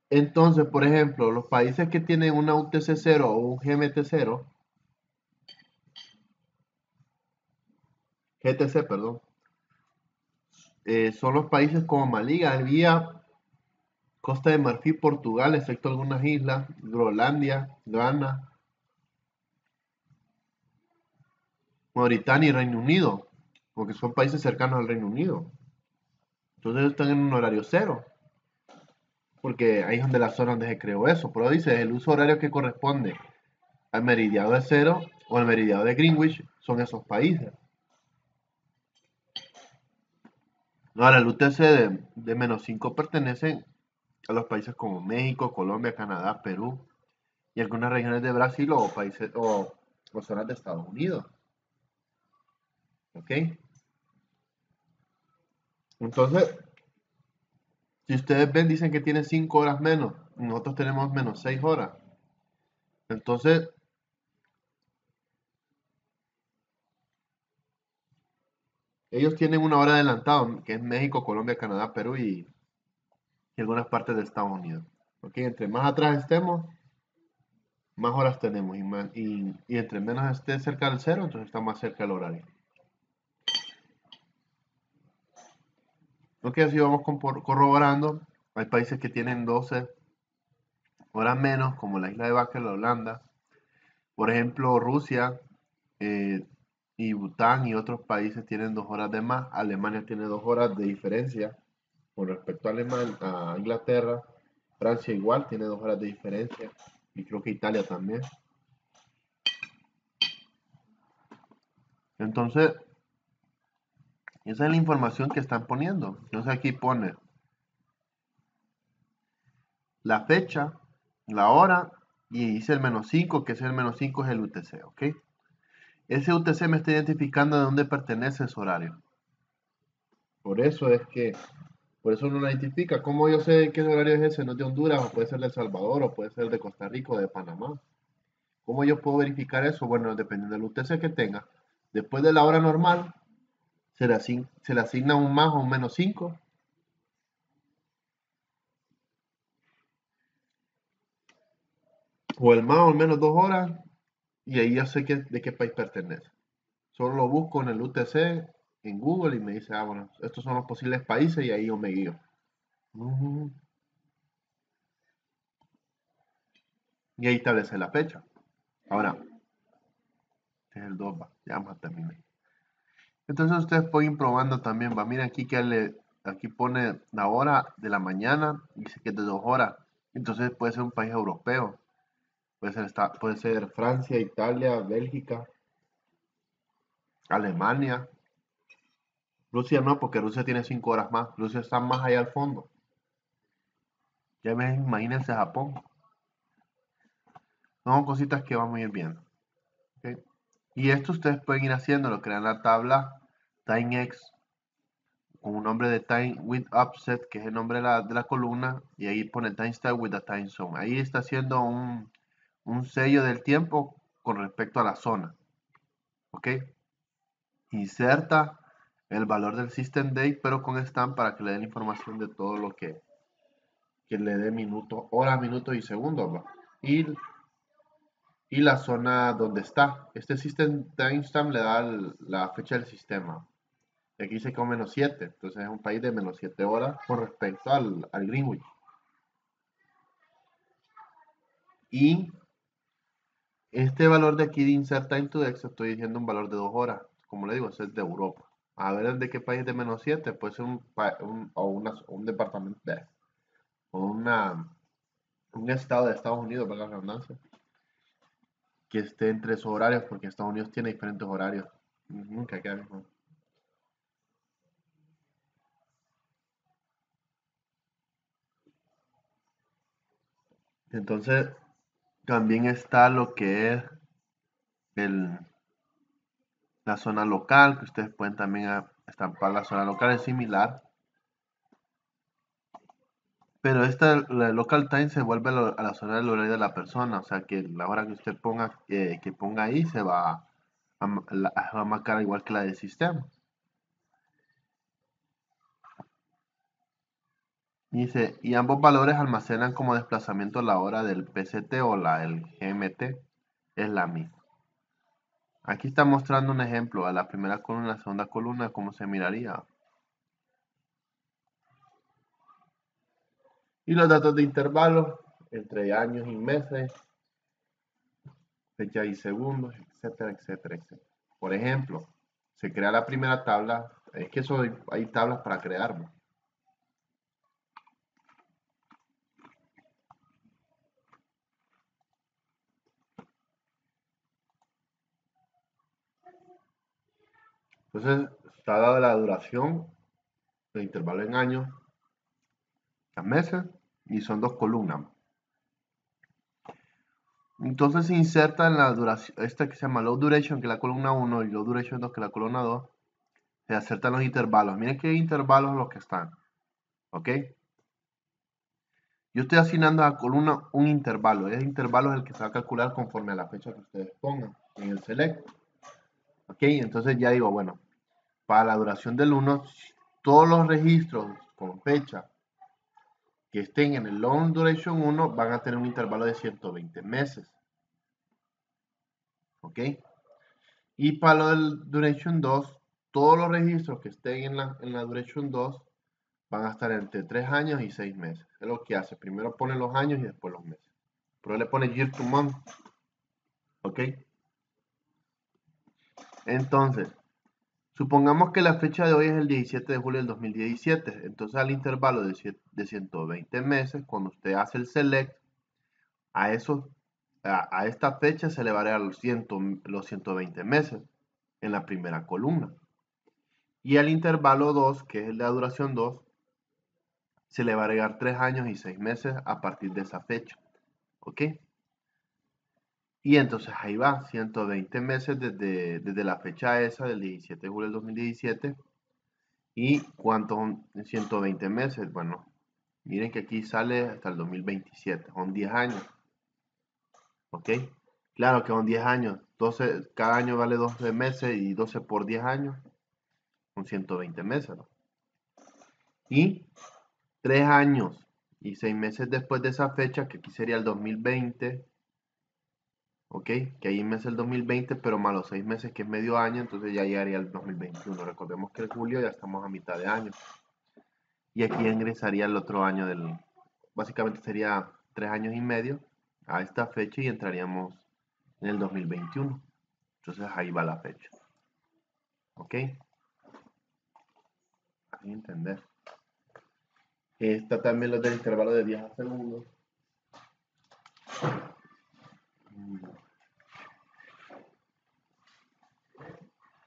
Speaker 1: Entonces, por ejemplo, los países que tienen una UTC 0 o un GMT 0, GTC, perdón, son los países como Malí, Gambia, Costa de Marfil, Portugal, excepto algunas islas, Groenlandia, Ghana, Mauritania y Reino Unido, porque son países cercanos al Reino Unido. Entonces están en un horario cero, porque ahí es donde la zona donde se creó eso. Pero dice, el uso horario que corresponde al meridiano de cero o al meridiano de Greenwich son esos países. Ahora, el UTC de menos 5 pertenece a los países como México, Colombia, Canadá, Perú y algunas regiones de Brasil o países o zonas de Estados Unidos. ¿Ok? Entonces, si ustedes ven, dicen que tienen 5 horas menos. Nosotros tenemos menos 6 horas. Entonces, ellos tienen una hora adelantado, que es México, Colombia, Canadá, Perú y algunas partes de Estados Unidos. ¿Ok? Entre más atrás estemos, más horas tenemos. Y entre menos esté cerca del cero, entonces está más cerca del horario. Ok, así vamos corroborando. Hay países que tienen 12 horas menos, como la isla de Bakel, Holanda. Por ejemplo, Rusia eh, y Bután y otros países tienen 2 horas de más. Alemania tiene 2 horas de diferencia con respecto a Inglaterra. Francia igual tiene 2 horas de diferencia. Y creo que Italia también. Entonces, esa es la información que están poniendo. Entonces aquí pone la fecha, la hora y dice el menos 5, que es el menos 5 es el UTC, ¿ok? Ese UTC me está identificando de dónde pertenece ese horario. Por eso es que, por eso uno lo identifica. ¿Cómo yo sé qué horario es ese? No es de Honduras, o puede ser de El Salvador, o puede ser de Costa Rica, o de Panamá. ¿Cómo yo puedo verificar eso? Bueno, dependiendo del UTC que tenga. Después de la hora normal, se le asigna un más o un menos 5, o el más o el menos 2 horas, y ahí ya sé de qué país pertenece. Solo lo busco en el UTC, en Google, y me dice, bueno, estos son los posibles países y ahí yo me guío. Y ahí establece la fecha. Ahora, este es el 2, ya vamos a terminar. Entonces ustedes pueden ir probando también, va, miren aquí aquí pone la hora de la mañana, dice que es de 2 horas. Entonces puede ser un país europeo, puede ser Francia, Italia, Bélgica, Alemania. Rusia no, porque Rusia tiene 5 horas más. Rusia está más allá al fondo. Ya ven, imagínense Japón. Son cositas que vamos a ir viendo. ¿Ok? Y esto ustedes pueden ir haciéndolo, crean la tabla TimeX con un nombre de Time with Offset, que es el nombre de la columna, y ahí pone Time Start with the Time Zone. Ahí está haciendo un sello del tiempo con respecto a la zona. ¿Ok? Inserta el valor del System Date, pero con stamp para que le den información de todo lo que le dé minutos, horas, minutos y segundos, ¿va? Y la zona donde está. Este System Timestamp le da la fecha del sistema. Aquí dice que -7, entonces es un país de -7 horas con respecto al Greenwich. Y este valor de aquí de Insert Time to X, estoy diciendo un valor de 2 horas. Como le digo, ese es de Europa. A ver de qué país de -7, puede ser un departamento o un estado de Estados Unidos, para la redundancia, que esté entre esos horarios, porque Estados Unidos tiene diferentes horarios. Nunca queda mismo. Entonces, también está lo que es el, la zona local, que ustedes pueden también estampar la zona local, es similar. Pero la local time se vuelve a la zona del horario de la persona, o sea que la hora que usted ponga, que ponga ahí se va a marcar igual que la del sistema. Dice, y ambos valores almacenan como desplazamiento la hora del PCT o el GMT, es la misma. Aquí está mostrando un ejemplo a la primera columna, la segunda columna, cómo se miraría. Y los datos de intervalos entre años y meses, fecha y segundos, etcétera, etcétera, etcétera. Por ejemplo, se crea la primera tabla, es que eso hay tablas para crearlo. Entonces, está dada la duración, el intervalo en años, en meses, y son 2 columnas. Entonces se inserta en la duración, esta que se llama low duration, que es la columna 1, y low duration 2, que es la columna 2, se insertan los intervalos. Miren qué intervalos los que están, ¿ok? Yo estoy asignando a la columna un intervalo. Ese intervalo es el que se va a calcular conforme a la fecha que ustedes pongan en el select. ¿Ok? Entonces ya digo, bueno, para la duración del 1, todos los registros con fecha que estén en el long duration 1 van a tener un intervalo de 120 meses. ¿Ok? Y para lo del duration 2, todos los registros que estén en la duration 2 van a estar entre 3 años y 6 meses. Es lo que hace. Primero pone los años y después los meses. Pero le pone year to month. ¿Ok? Entonces, supongamos que la fecha de hoy es el 17 de julio del 2017. Entonces, al intervalo de 120 meses, cuando usted hace el select, a, esos, a esta fecha se le va a agregar los 120 meses en la primera columna. Y al intervalo 2, que es el de la duración 2, se le va a agregar 3 años y 6 meses a partir de esa fecha. ¿Ok? Y entonces ahí va, 120 meses desde la fecha esa del 17 de julio del 2017. ¿Y cuántos son 120 meses? Bueno, miren que aquí sale hasta el 2027, son 10 años. ¿Ok? Claro que son 10 años. 12, cada año vale 12 meses y 12 por 10 años son 120 meses, ¿no? Y 3 años y 6 meses después de esa fecha, que aquí sería el 2020, ¿ok? Que ahí me es el 2020, pero más los 6 meses que es medio año, entonces ya llegaría el 2021. Recordemos que en julio ya estamos a mitad de año. Y aquí ingresaría el otro año básicamente sería 3 años y medio a esta fecha y entraríamos en el 2021. Entonces ahí va la fecha. ¿Ok? Así entender. Está también lo del intervalo de 10 a segundos.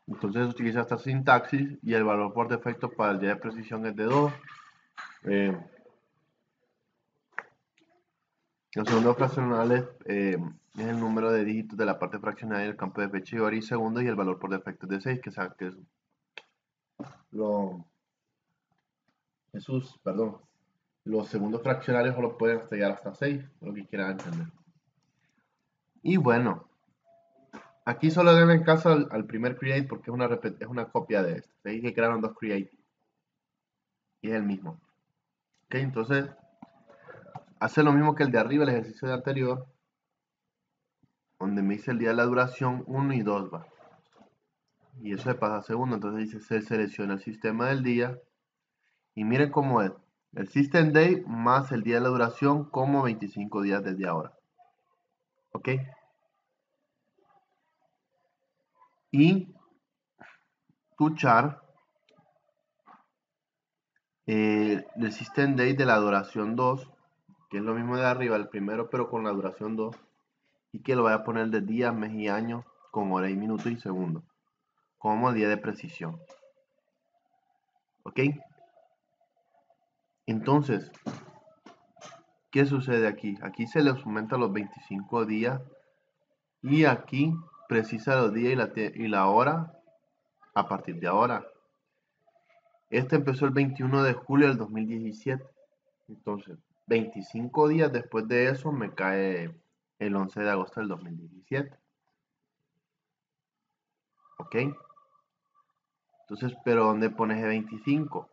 Speaker 1: Entonces utiliza esta sintaxis y el valor por defecto para el día de precisión es de 2. Los segundos fraccionales es el número de dígitos de la parte fraccionaria del campo de fecha y hora y segundos, y el valor por defecto es de 6, que es perdón. Los segundos fraccionarios solo pueden llegar hasta 6, lo que quieran entender. Y bueno, aquí solo deben caso al primer create porque es una copia de este. Se dice que crearon dos create y es el mismo. Ok, entonces hace lo mismo que el de arriba, el ejercicio de anterior, donde me dice el día de la duración 1 y 2 va. Y eso se pasa a segundo, entonces dice se selecciona el sistema del día. Y miren cómo es. El system day más el día de la duración como 25 días desde ahora. ¿Ok? Y tu char el system day de la duración 2, que es lo mismo de arriba, el primero pero con la duración 2. Y que lo voy a poner de día, mes y año con hora y minuto y segundo. Como día de precisión. ¿Ok? Entonces, ¿qué sucede aquí? Aquí se les aumenta los 25 días y aquí precisa los días y la hora a partir de ahora. Este empezó el 21 de julio del 2017. Entonces, 25 días después de eso me cae el 11 de agosto del 2017. ¿Ok? Entonces, ¿pero dónde pones el 25?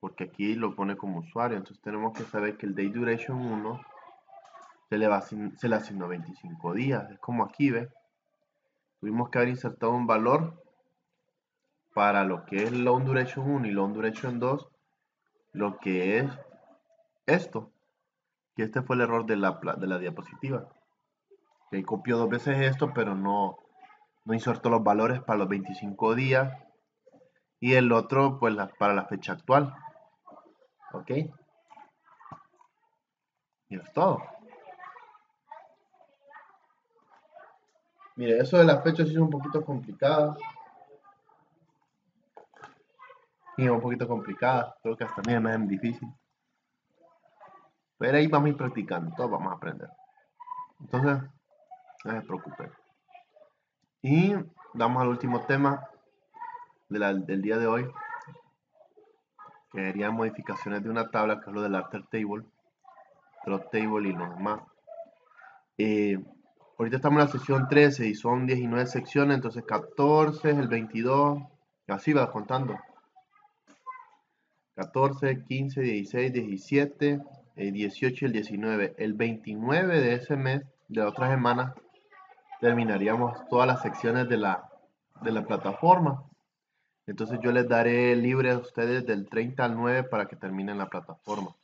Speaker 1: Porque aquí lo pone como usuario. Entonces tenemos que saber que el Day Duration 1 se le asignó 25 días. Es como aquí, ¿ves? Tuvimos que haber insertado un valor para lo que es Long Duration 1 y Long Duration 2, lo que es esto. Y este fue el error de la diapositiva. Que copió dos veces esto, pero no insertó los valores para los 25 días. Y el otro, pues, para la fecha actual. ¿Ok? Y es todo. Mire, eso de las fechas sí es un poquito complicado. Y un poquito complicada. Creo que hasta a mí me es difícil. Pero ahí vamos a ir practicando. Todos vamos a aprender. Entonces, no se preocupen. Y vamos al último tema del día de hoy. Que serían modificaciones de una tabla, que es lo del alter table. Drop table y lo demás. Ahorita estamos en la sección 13 y son 19 secciones. Entonces 14, el 22. Así va contando. 14, 15, 16, 17, 18 y el 19. El 29 de ese mes, de la otra semana, terminaríamos todas las secciones de la plataforma. Entonces yo les daré libre a ustedes del 30 al 9 para que terminen la plataforma.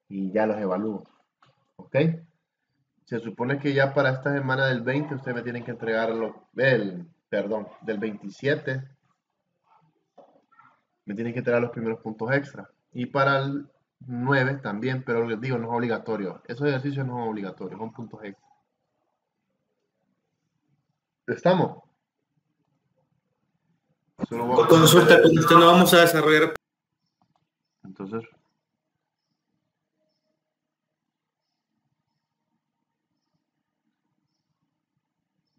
Speaker 1: Y ya los evalúo. ¿Ok? Se supone que ya para esta semana del 20 ustedes me tienen que entregar del 27 me tienen que entregar los primeros puntos extra. Y para el 9 también, pero les digo, no es obligatorio. Esos ejercicios no son obligatorios, son puntos extra. ¿Estamos? Solo voy a
Speaker 2: Consulta, con usted no vamos a desarrollar.
Speaker 1: Entonces,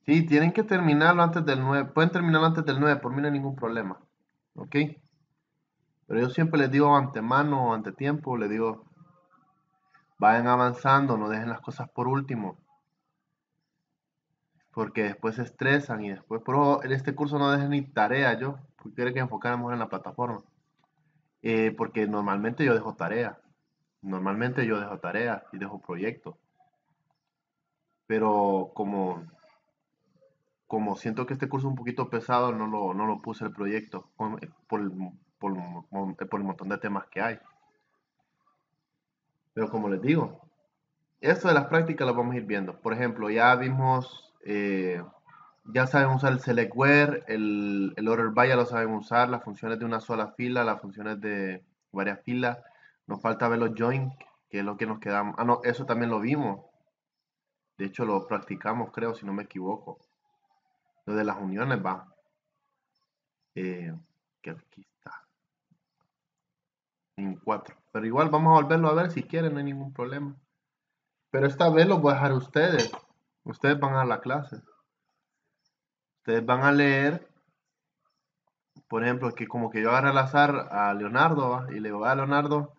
Speaker 1: sí, tienen que terminarlo antes del 9. Pueden terminarlo antes del 9, por mí no hay ningún problema. ¿Ok? Pero yo siempre les digo antemano o ante tiempo, les digo, vayan avanzando, no dejen las cosas por último. Porque después se estresan y después, pero en este curso no dejen ni tarea yo, porque quiero que enfocáramos en la plataforma. Porque normalmente yo dejo tareas. Normalmente yo dejo tareas y dejo proyectos. pero como siento que este curso es un poquito pesado, no lo puse el proyecto por el montón de temas que hay. Pero como les digo, esto de las prácticas lo vamos a ir viendo. Por ejemplo, ya vimos, ya saben usar el select where, el order by ya lo saben usar, las funciones de una sola fila, las funciones de varias filas. Nos falta ver los join, que es lo que nos quedamos. Ah, no, eso también lo vimos. De hecho, lo practicamos, creo, si no me equivoco. Lo de las uniones va. Eh, que aquí está. En 4. Pero igual vamos a volverlo a ver si quieren, no hay ningún problema. Pero esta vez lo voy a dejar a ustedes. Ustedes van a la clase. Ustedes van a leer, por ejemplo, que como que yo agarre al azar a Leonardo, ¿va? Y le digo a Leonardo,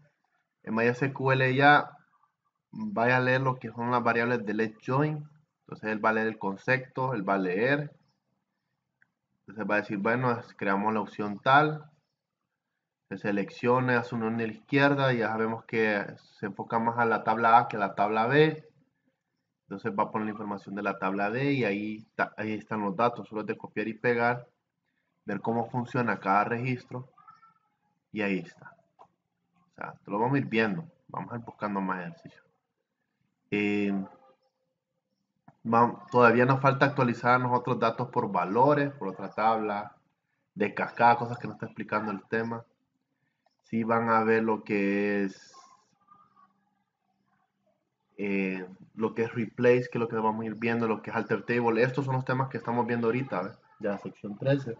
Speaker 1: en MySQL ya vaya a leer lo que son las variables de let join. Entonces él va a leer el concepto, él va a leer. Entonces va a decir, bueno, creamos la opción tal. Se selecciona, hace una unión a la izquierda y ya sabemos que se enfoca más a la tabla A que a la tabla B. Entonces va a poner la información de la tabla D y ahí están los datos. Solo es de copiar y pegar, ver cómo funciona cada registro y ahí está. O sea, lo vamos a ir viendo. Vamos a ir buscando más ejercicios. Todavía nos falta actualizar nosotros datos por valores, por otra tabla, de cascada, cosas que nos está explicando el tema. Sí van a ver lo que es replace, que es lo que vamos a ir viendo, lo que es alter table. Estos son los temas que estamos viendo ahorita, ¿ves? Ya sección 13.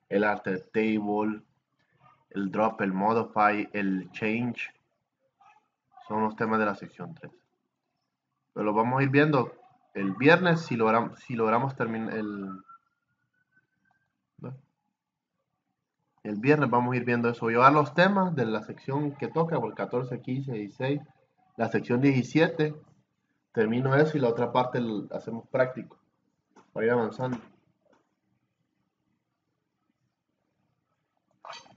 Speaker 1: El alter table, el drop, el modify, el change, son los temas de la sección 13. Pero lo vamos a ir viendo el viernes si logramos terminar el viernes vamos a ir viendo eso. Voy a dar los temas de la sección que toca, por el 14, 15, 16. La sección 17, termino eso y la otra parte hacemos práctico para ir avanzando.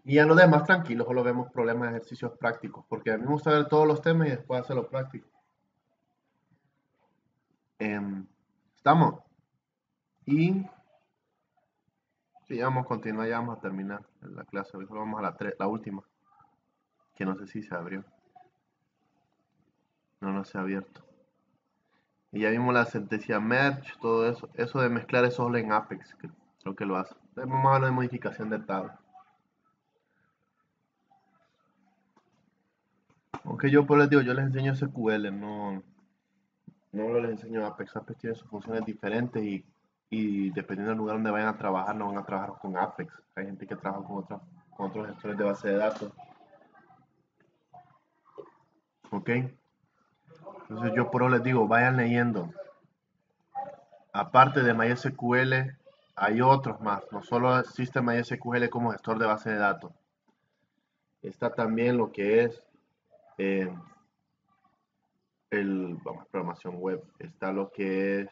Speaker 1: Y ya no de más tranquilo, solo vemos problemas de ejercicios prácticos, porque a mí me gusta ver todos los temas y después hacerlo práctico. Estamos. Y sí, vamos a continuar, ya vamos a terminar la clase. Hoy solo vamos a la última, que no sé si se abrió. No se ha abierto. Y ya vimos la sentencia merge, todo eso. Eso de mezclar es solo en Apex, que creo que lo hace. Vamos a hablar de modificación de tabla. Aunque yo por les digo, yo les enseño SQL, no les enseño Apex. Apex tiene sus funciones diferentes y dependiendo del lugar donde vayan a trabajar, no van a trabajar con Apex. Hay gente que trabaja con otros gestores de base de datos. ¿Ok? Entonces yo por eso les digo, vayan leyendo. Aparte de MySQL, hay otros más. No solo existe MySQL como gestor de base de datos. Está también lo que es eh, programación web. Está lo que es,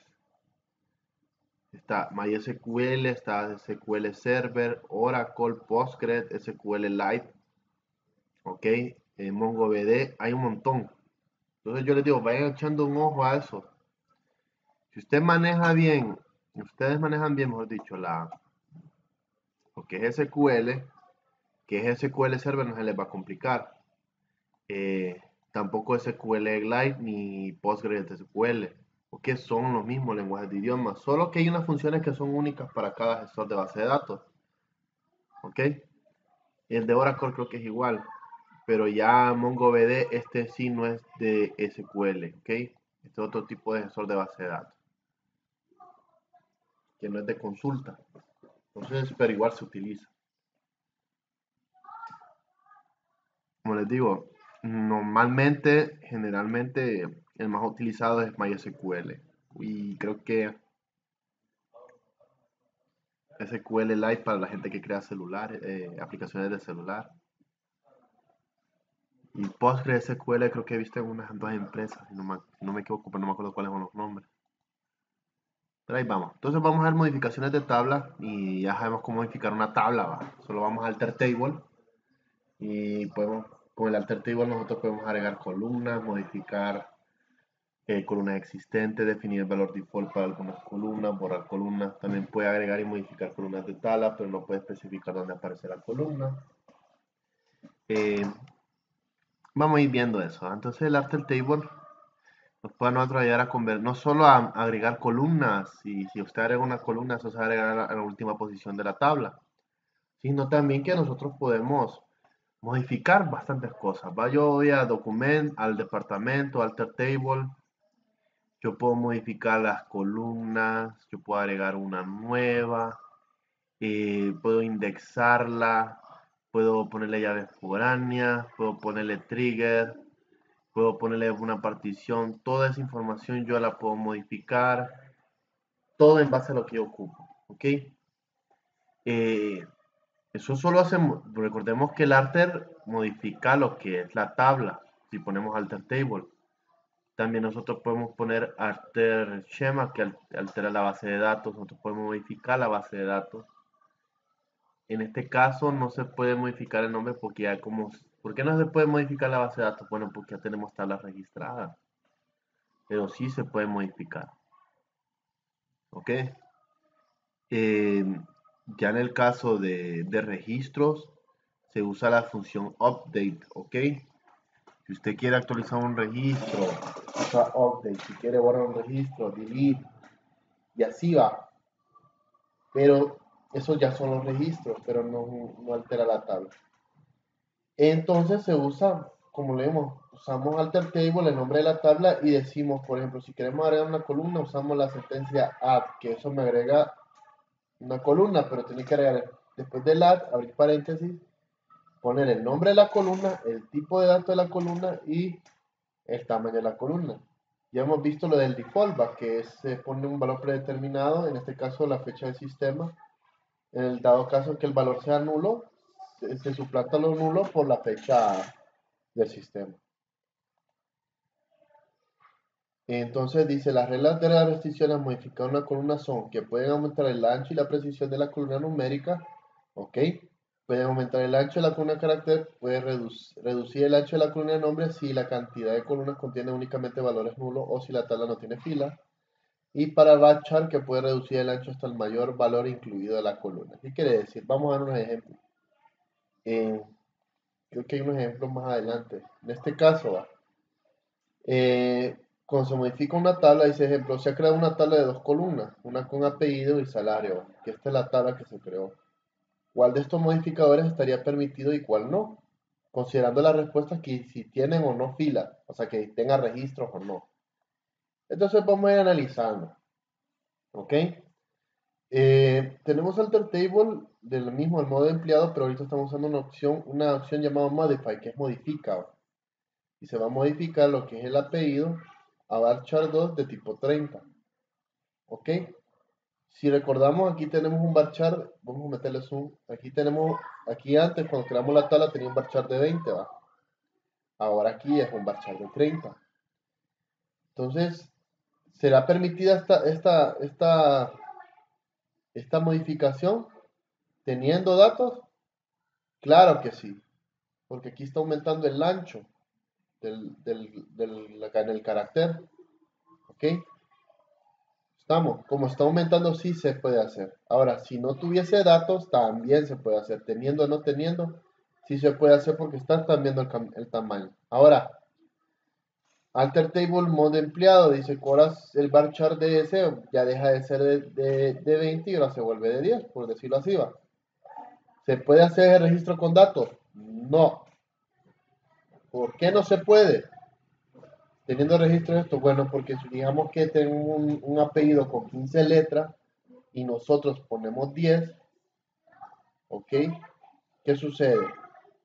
Speaker 1: está MySQL, está SQL Server, Oracle, Postgres, SQLite, ok, MongoDB, hay un montón. Entonces yo les digo, vayan echando un ojo a eso. Si usted maneja bien, ustedes manejan bien, mejor dicho, lo que es SQL, que es SQL Server, no se les va a complicar. Tampoco SQLite ni PostgreSQL, porque son los mismos lenguajes de idiomas, solo que hay unas funciones que son únicas para cada gestor de base de datos. ¿Ok? El de Oracle creo que es igual, pero ya MongoDB, este sí no es de SQL, ¿ok? Este es otro tipo de gestor de base de datos, que no es de consulta. Entonces, pero igual se utiliza. Como les digo, normalmente, generalmente, el más utilizado es MySQL. Y creo que SQLite para la gente que crea celulares, aplicaciones de celular. Y PostgreSQL creo que he visto en unas dos empresas, si no me equivoco, pero no me acuerdo cuáles son los nombres. Pero ahí vamos. Entonces vamos a ver modificaciones de tabla y ya sabemos cómo modificar una tabla, ¿va? Solo vamos a alter table y con el alter table nosotros podemos agregar columnas, modificar columnas existentes, definir el valor default para algunas columnas, borrar columnas, también puede agregar y modificar columnas de tabla, pero no puede especificar dónde aparece la columna. Vamos a ir viendo eso. Entonces el Alter Table nos puede a nosotros ayudar a convertir, no solo a agregar columnas, y si usted agrega una columna, eso se va a agregar a la última posición de la tabla, sino también que nosotros podemos modificar bastantes cosas. ¿Va? Yo voy a Document, al departamento, Alter Table. Yo puedo modificar las columnas, yo puedo agregar una nueva, puedo indexarla, puedo ponerle llaves foráneas, puedo ponerle trigger, puedo ponerle una partición. Toda esa información yo la puedo modificar, todo en base a lo que yo ocupo. ¿Ok? Eso solo hace, recordemos que el alter modifica lo que es la tabla. Si ponemos alter table, también nosotros podemos poner alter schema, que altera la base de datos. Nosotros podemos modificar la base de datos. En este caso no se puede modificar el nombre porque ya como... ¿Por qué no se puede modificar la base de datos? Bueno, porque ya tenemos tablas registradas. Pero sí se puede modificar. ¿Ok? Ya en el caso de registros, se usa la función update. ¿Ok? Si usted quiere actualizar un registro, usa update. Si quiere borrar un registro, delete. Y así va. Pero esos ya son los registros, pero no altera la tabla. Entonces se usa, como leemos, usamos alter table, el nombre de la tabla, y decimos, por ejemplo, si queremos agregar una columna, usamos la sentencia add, que eso me agrega una columna, pero tiene que agregar después del add, abrir paréntesis, poner el nombre de la columna, el tipo de datos de la columna y el tamaño de la columna. Ya hemos visto lo del default, que se pone un valor predeterminado, en este caso la fecha del sistema. En el dado caso que el valor sea nulo, se suplanta lo nulo por la fecha del sistema. Entonces dice, las reglas de la restricción a modificar una columna son que pueden aumentar el ancho y la precisión de la columna numérica, ¿ok? Pueden aumentar el ancho de la columna carácter, puede reducir el ancho de la columna de nombre si la cantidad de columnas contiene únicamente valores nulos o si la tabla no tiene fila. Y para batchar, que puede reducir el ancho hasta el mayor valor incluido de la columna. ¿Qué quiere decir? Vamos a dar unos ejemplos. Creo que hay unos ejemplos más adelante. En este caso, va. Cuando se modifica una tabla, dice ejemplo, se ha creado una tabla de dos columnas, una con apellido y salario, que esta es la tabla que se creó. ¿Cuál de estos modificadores estaría permitido y cuál no? Considerando las respuestas que si tienen o no fila, o sea, que tenga registros o no. Entonces vamos a ir analizando. ¿Ok? Tenemos alter table del mismo, el modo de empleado, pero ahorita estamos usando una opción llamada modify, que es modifica. Y se va a modificar lo que es el apellido a varchar 2 de tipo 30. ¿Ok? Si recordamos, aquí tenemos un varchar, vamos a meterle zoom. Aquí antes, cuando creamos la tabla, tenía un varchar de 20, ¿va? Ahora aquí es un varchar de 30. Entonces, ¿será permitida esta modificación teniendo datos? Claro que sí, porque aquí está aumentando el ancho en el carácter. ¿Ok? Como está aumentando, sí se puede hacer. Ahora, si no tuviese datos, también se puede hacer. Teniendo o no teniendo, sí se puede hacer porque está cambiando el tamaño. Ahora, alter table mode empleado, dice que ahora el varchar de ese ya deja de ser de 20 y ahora se vuelve de 10, por decirlo así, va. ¿Se puede hacer el registro con datos? No. ¿Por qué no se puede? Teniendo registro de esto, bueno, porque si digamos que tengo un apellido con 15 letras y nosotros ponemos 10, ¿ok? ¿Qué sucede?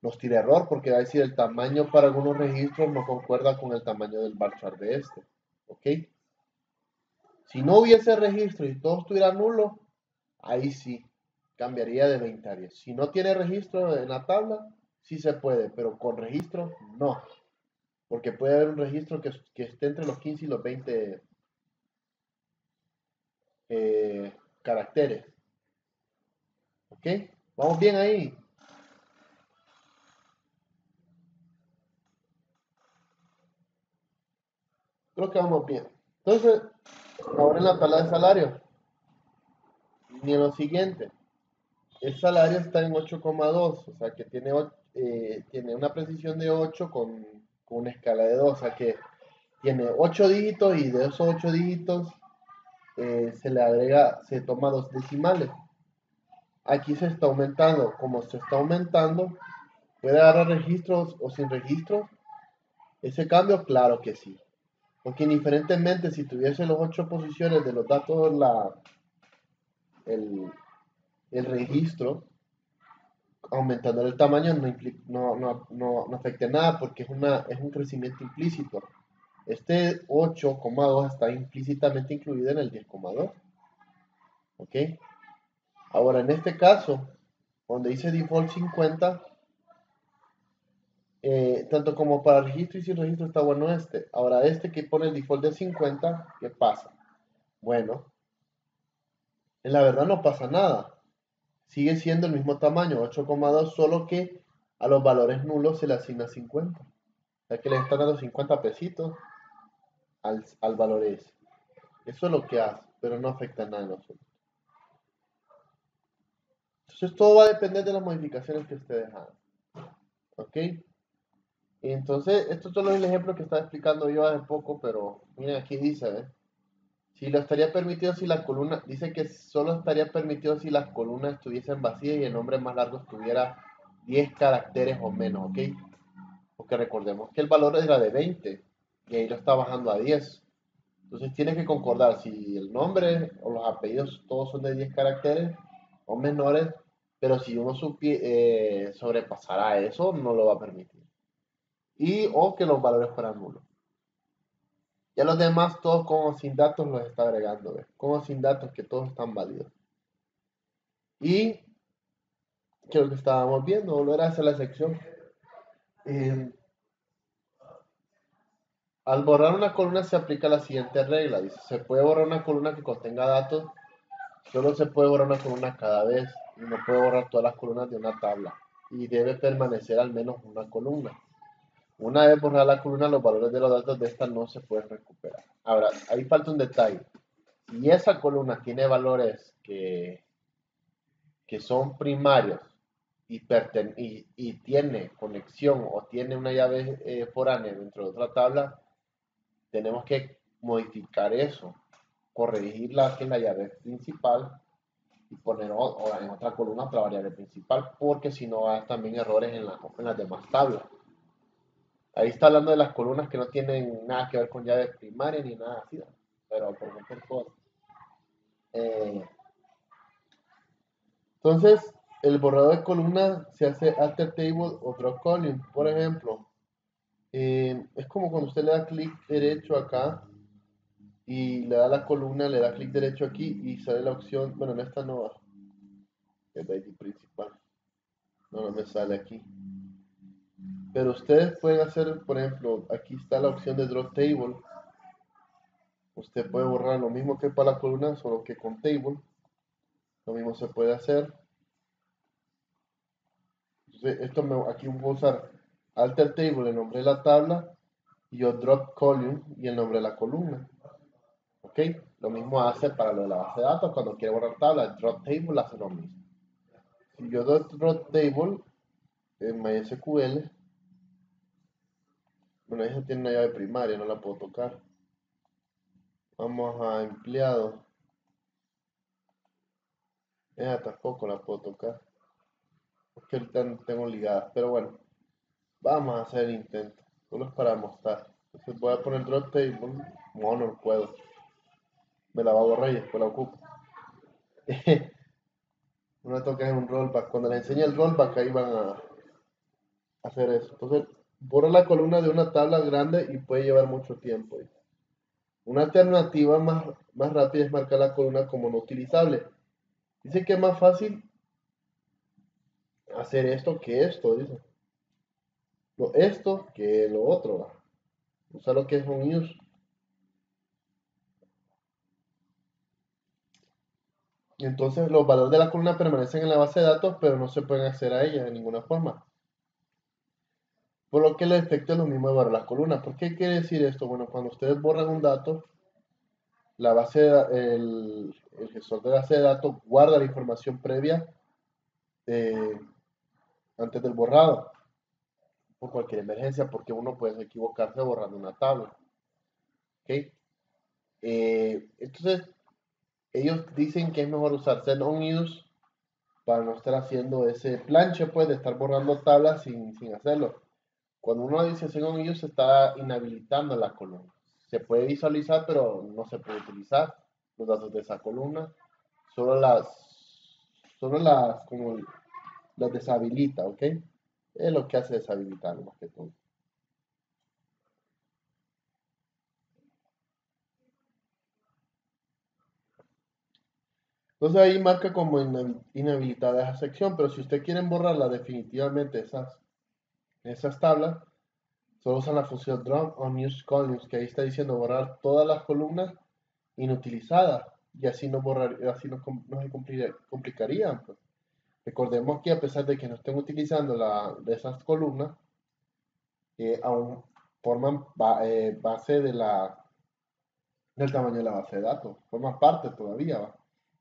Speaker 1: Nos tira error porque va a decir el tamaño para algunos registros no concuerda con el tamaño del varchar de este, ¿ok? Si no hubiese registro y todo estuviera nulo, ahí sí, cambiaría de 20 a 10. Si no tiene registro en la tabla, sí se puede, pero con registro no, porque puede haber un registro que esté entre los 15 y los 20 caracteres, ¿ok? ¿Vamos bien ahí? Creo que vamos bien. Entonces, ahora en la tabla de salarios, ni en lo siguiente. El salario está en 8,2, o sea que tiene una precisión de 8 con una escala de 2, o sea que tiene 8 dígitos y de esos 8 dígitos se toma 2 decimales. Aquí se está aumentando, como se está aumentando, ¿puede agarrar registros o sin registros? Ese cambio, claro que sí. Porque indiferentemente si tuviese las 8 posiciones de los datos, el, el registro, aumentando el tamaño no afecta nada porque es un crecimiento implícito. Este 8,2 está implícitamente incluido en el 10,2. ¿Ok? Ahora, en este caso, donde dice default 50, tanto como para registro y sin registro está bueno este. Ahora, este que pone el default de 50, ¿qué pasa? Bueno, en la verdad no pasa nada. Sigue siendo el mismo tamaño, 8,2, solo que a los valores nulos se le asigna 50. O sea que le están dando 50 pesitos al valor ese. Eso es lo que hace, pero no afecta nada a nosotros. Entonces todo va a depender de las modificaciones que ustedes hagan. ¿Ok? Entonces, esto solo es el ejemplo que estaba explicando yo hace poco, pero miren aquí dice, ¿eh? Si lo estaría permitido si la columna, dice que solo estaría permitido si las columnas estuviesen vacías y el nombre más largo estuviera 10 caracteres o menos, ¿ok? Porque recordemos que el valor era de 20 y ahí lo está bajando a 10. Entonces tiene que concordar si el nombre o los apellidos todos son de 10 caracteres o menores, pero si uno sobrepasará eso, no lo va a permitir. Y o que los valores fueran nulos. Ya los demás, todos con o sin datos, los está agregando, ¿ves? Con o sin datos, que todos están válidos. Y creo que estábamos viendo, volver a hacer la sección. Eh, Al borrar una columna se aplica la siguiente regla. Dice, se puede borrar una columna que contenga datos, solo se puede borrar una columna cada vez y no puede borrar todas las columnas de una tabla. Y debe permanecer al menos una columna. Una vez borrada la columna, los valores de los datos de esta no se pueden recuperar. Ahora, ahí falta un detalle. Si esa columna tiene valores que son primarios y tiene conexión o tiene una llave foránea dentro de otra tabla, tenemos que modificar eso, corregirla aquí en la llave principal y poner en otra columna otra variable principal, porque si no hay también errores en las demás tablas. Ahí está hablando de las columnas que no tienen nada que ver con llaves primarias ni nada así, ¿no? Pero por cualquier cosa. Entonces, el borrador de columna se hace alter table o drop column. Por ejemplo, es como cuando usted le da clic derecho acá y le da la columna, le da clic derecho aquí y sale la opción, bueno, en esta no va, es la ID principal, no me sale aquí. Pero ustedes pueden hacer, por ejemplo, aquí está la opción de drop table. Usted puede borrar lo mismo que para la columna, solo que con table. Lo mismo se puede hacer. Entonces, aquí voy a usar alter table, el nombre de la tabla, y yo drop column y el nombre de la columna. ¿Ok? Lo mismo hace para lo de la base de datos. Cuando quiere borrar tabla, drop table hace lo mismo. Si yo doy drop table en MySQL, bueno, esa tiene una llave primaria, no la puedo tocar. Vamos a empleados. Esa tampoco la puedo tocar. Porque ahorita no tengo ligadas. Pero bueno, vamos a hacer el intento. Solo es para mostrar. Entonces voy a poner drop table. No, no puedo. Me la va a borrar y después la ocupo. No toca en un rollback. Cuando le enseñe el rollback, ahí van a hacer eso. Entonces, borra la columna de una tabla grande y puede llevar mucho tiempo. Una alternativa más rápida es marcar la columna como no utilizable. Dice que es más fácil hacer esto que esto, dice. Esto que lo otro. Usar lo que es un use. Entonces los valores de la columna permanecen en la base de datos, pero no se pueden acceder a ella de ninguna forma. Por lo que el efecto es lo mismo de borrar las columnas. ¿Por qué quiere decir esto? Bueno, cuando ustedes borran un dato, la base el gestor de base de datos guarda la información previa eh, antes del borrado, por cualquier emergencia, porque uno puede equivocarse borrando una tabla. ¿Ok? Entonces, ellos dicen que es mejor usar set on use para no estar haciendo ese planche, pues, de estar borrando tablas sin hacerlo. Cuando uno dice set on use, se está inhabilitando la columna. Se puede visualizar, pero no se puede utilizar los datos de esa columna. Solo como las deshabilita, ¿ok? Es lo que hace deshabilitar más que todo. Entonces ahí marca como inhabilitada esa sección, pero si ustedes quieren borrarla definitivamente esas tablas, solo usan la función drop on use columns, que ahí está diciendo borrar todas las columnas inutilizadas, y así no se complicarían, pues. Recordemos que a pesar de que no estén utilizando de esas columnas, aún forman base del tamaño de la base de datos, forman parte todavía, ¿va?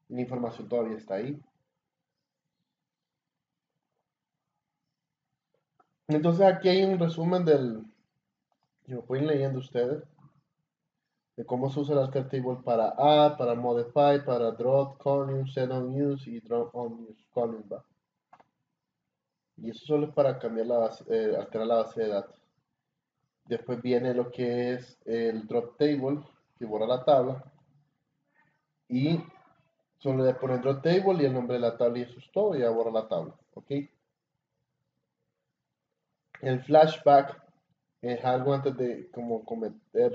Speaker 1: Y la información todavía está ahí. Entonces aquí hay un resumen lo pueden leyendo ustedes, de cómo se usa el alter table para add, para modify, para drop column, set on use y drop on use column, ¿va? Y eso solo es para cambiar alterar la base de datos. Después viene lo que es el drop table, que borra la tabla. Y solo le ponen drop table y el nombre de la tabla y eso es todo, y ya borra la tabla. ¿Ok? El flashback es algo antes de como cometer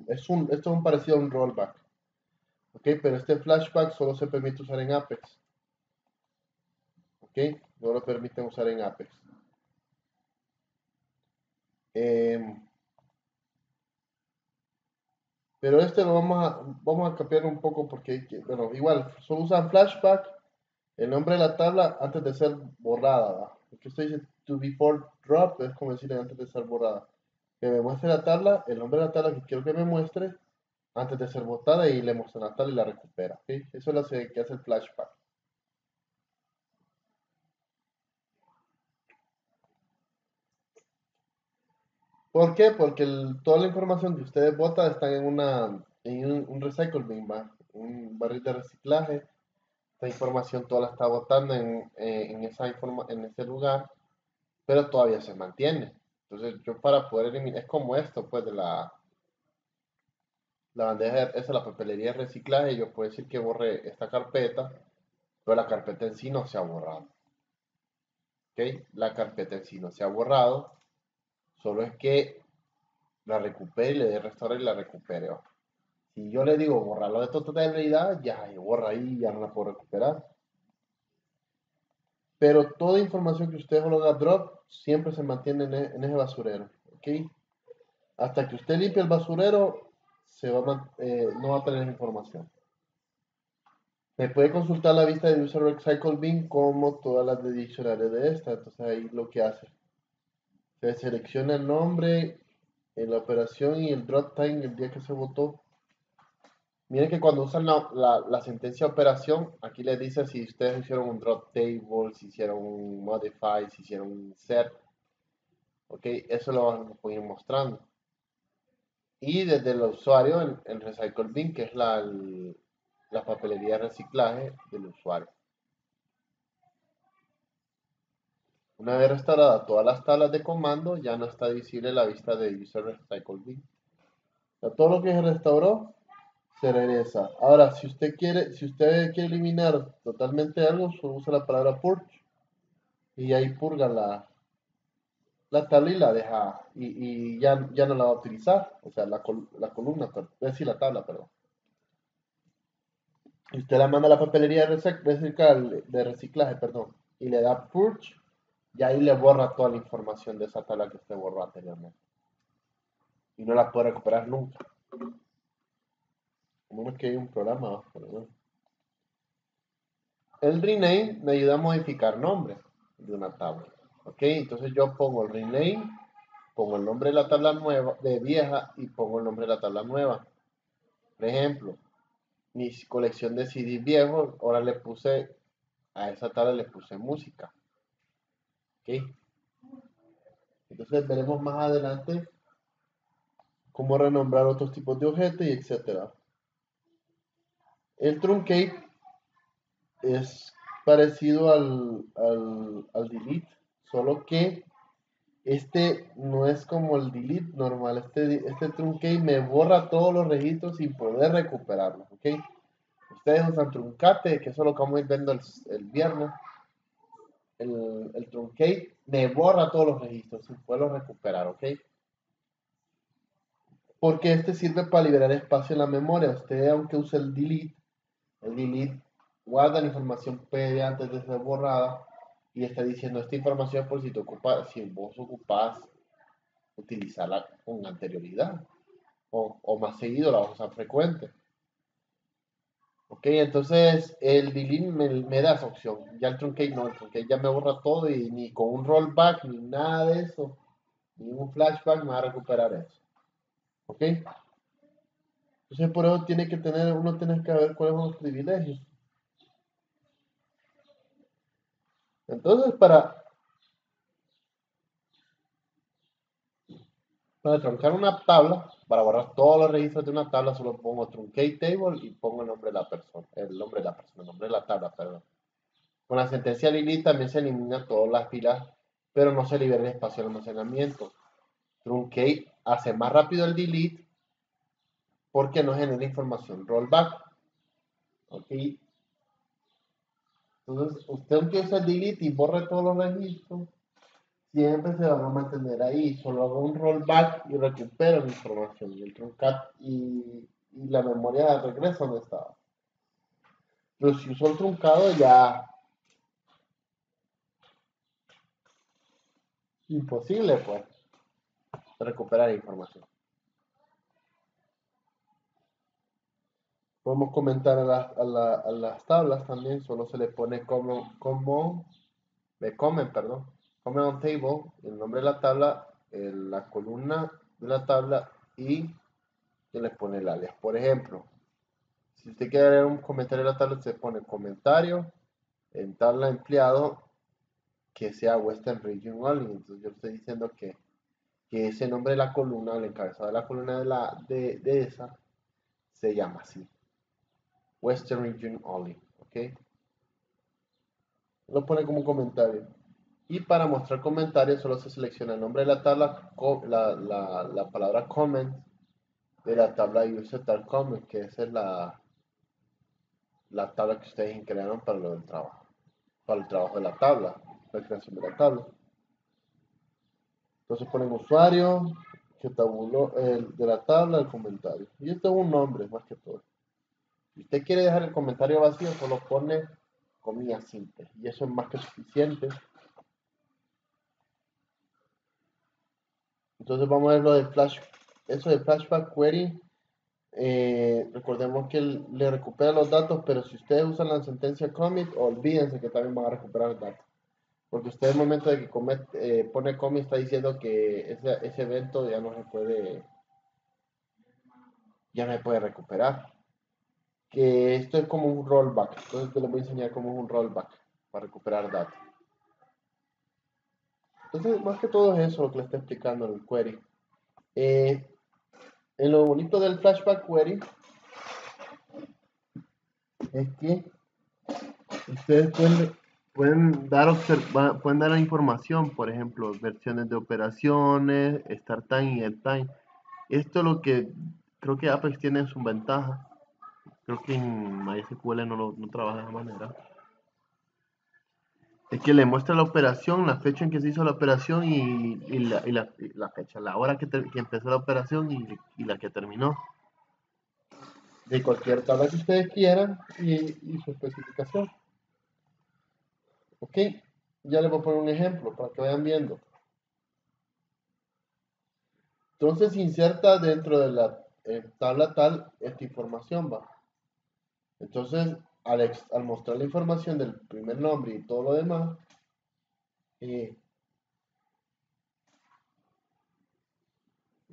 Speaker 1: esto es un parecido a un rollback. ¿Ok? Pero este flashback solo se permite usar en Apex. ¿Ok? No lo permiten usar en Apex. Pero este lo vamos a cambiar un poco porque, bueno, igual, solo usan flashback, el nombre de la tabla antes de ser borrada, ¿va? Porque esto dice to before drop, es como decir antes de ser borrada. Que me muestre la tabla, el nombre de la tabla que quiero que me muestre antes de ser botada y le muestra la tabla y la recupera. ¿Ok? Eso es lo que hace el flashback. ¿Por qué? Porque toda la información que ustedes botan está en un recycle bin, ¿va? Un barril de reciclaje. Esta información toda la está botando en ese lugar, pero todavía se mantiene. Entonces yo para poder eliminar, es como esto, pues de la bandeja, esa la papelería de reciclaje, yo puedo decir que borre esta carpeta, pero la carpeta en sí no se ha borrado. ¿Ok? La carpeta en sí no se ha borrado, solo es que la recupere y le dé restaurar y la recupere. ¿Va? Si yo le digo borrarlo de totalidad, ya borra ahí, ya no la puedo recuperar. Pero toda información que usted lo haga drop siempre se mantiene en ese basurero. ¿Ok? Hasta que usted limpie el basurero, no va a tener información. Me puede consultar la vista de User Recycle Bin como todas las de diccionario de esta. Entonces ahí lo que hace. Se selecciona el nombre, la operación y el drop time el día que se votó. Miren que cuando usan la sentencia operación, aquí les dice si ustedes hicieron un drop table, si hicieron un modify, si hicieron un set. Ok, eso lo van a ir mostrando. Y desde el usuario en Recycle Bin, que es la papelería de reciclaje del usuario. Una vez restaurada todas las tablas de comando, ya no está visible la vista de User Recycle Bin. O sea, todo lo que se restauró se regresa. Ahora, si usted quiere eliminar totalmente algo, solo usa la palabra purge y ahí purga la tabla y la deja y ya no la va a utilizar. O sea, la columna, es decir, la tabla, perdón. Y usted la manda a la papelería de reciclaje, perdón, y le da purge, y ahí le borra toda la información de esa tabla que usted borró anteriormente. Y no la puede recuperar nunca. Como es que hay un programa, pero bueno. El rename me ayuda a modificar nombres de una tabla. Ok, entonces yo pongo el rename pongo el nombre de la tabla nueva, de vieja, y pongo el nombre de la tabla nueva. Por ejemplo, mi colección de CD viejos, ahora le puse, a esa tabla le puse música. ¿Ok? Entonces veremos más adelante cómo renombrar otros tipos de objetos y etcétera. El truncate es parecido al delete, solo que este no es como el delete normal. Este truncate me borra todos los registros sin poder recuperarlos. ¿Ok? Ustedes usan truncate, que eso es lo que vamos a ir viendo el viernes. El truncate me borra todos los registros sin poderlos recuperar. ¿Ok? Porque este sirve para liberar espacio en la memoria. Usted, aunque use el delete guarda la información PD antes de ser borrada y está diciendo esta información por si te ocupa, si vos ocupás utilizarla con anterioridad o más seguido, la vas a usar frecuente. Ok, entonces el delete me da esa opción. Ya el truncate no, el truncate ya me borra todo y ni con un rollback ni nada de eso, ni un flashback me va a recuperar eso. Ok, entonces por eso uno tiene que ver cuáles son los privilegios. Entonces para truncar una tabla, para borrar todos los registros de una tabla, solo pongo truncate table y pongo el nombre de la persona, el nombre de la tabla, perdón. Con la sentencia delete también se eliminan todas las filas, pero no se libera el espacio de almacenamiento. Truncate hace más rápido el delete porque no genera información rollback. ¿Ok? Entonces, usted aunque use el delete y borre todos los registros, siempre se van a mantener ahí. Solo hago un rollback y recupero la información. Y el truncat y la memoria regresa donde estaba. Pero si uso el truncado ya imposible pues recuperar información. Podemos comentar a las tablas también, solo se le pone comment on table, el nombre de la tabla, la columna de la tabla y se le pone el alias. Por ejemplo, si usted quiere agregar un comentario a la tabla, usted pone comentario en tabla empleado que sea Western Region Only. Entonces yo estoy diciendo que ese nombre de la columna, el encabezado de la columna de esa, se llama así. Western Region Only. ¿Ok? Lo pone como comentario. Y para mostrar comentarios solo se selecciona el nombre de la tabla, la palabra comment de la tabla user tal comment, que esa es la tabla que ustedes crearon para lo del trabajo, para el trabajo de la tabla, la creación de la tabla. Entonces ponen usuario, que tabuló de la tabla, el comentario. Y esto es un nombre más que todo. Si usted quiere dejar el comentario vacío, solo pone comillas simples. Y eso es más que suficiente. Entonces vamos a ver lo de eso de flashback query. Recordemos que le recupera los datos, pero si ustedes usan la sentencia commit, olvídense que también van a recuperar datos. Porque usted el momento de que pone commit está diciendo que ese evento ya no se puede recuperar. Que esto es como un rollback. Entonces te lo voy a enseñar cómo es un rollback para recuperar datos. Entonces, más que todo es eso lo que le está explicando en el query. En lo bonito del flashback query es que ustedes pueden dar la información, por ejemplo, versiones de operaciones, start time y end time. Esto es lo que creo que Apex tiene en su ventaja. Creo que en MySQL no trabaja de esa manera. Es que le muestra la operación, la fecha en que se hizo la operación y la fecha, la hora que empezó la operación y la que terminó. De cualquier tabla que ustedes quieran y su especificación. Ok, ya les voy a poner un ejemplo para que vayan viendo. Entonces inserta dentro de la tabla tal esta información va. Entonces al mostrar la información del primer nombre y todo lo demás,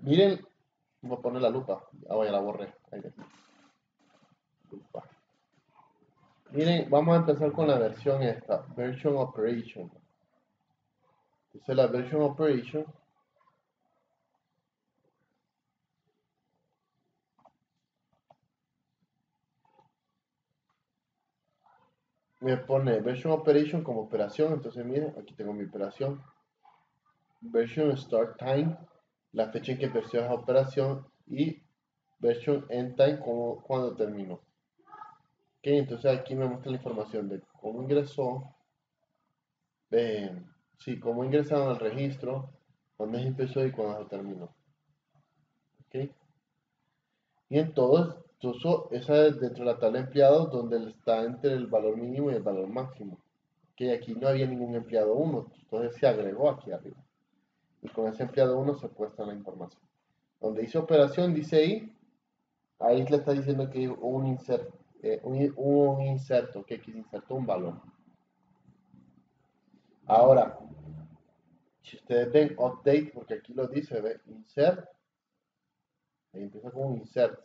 Speaker 1: Miren, voy a poner la lupa. Ah, ya la borré. Ahí está. Lupa. Miren, vamos a empezar con la versión esta, Version Operation. Entonces la Version Operation me pone Version Operation como operación. Entonces miren, aquí tengo mi operación. Version Start Time, la fecha en que empezó esa operación, y Version End Time, como cuando terminó. Ok, entonces aquí me muestra la información de cómo ingresó, sí, cómo ingresaron al registro, cuándo empezó y cuándo se terminó. Ok, y entonces esa es dentro de la tabla de empleados donde está entre el valor mínimo y el valor máximo. Que aquí no había ningún empleado 1, entonces se agregó aquí arriba. Y con ese empleado 1 se puesta la información. Donde dice operación, dice ahí le está diciendo que hubo un inserto, un inserto, que se insertó un valor. Ahora, si ustedes ven update, porque aquí lo dice, ve, insert, ahí empieza con un insert.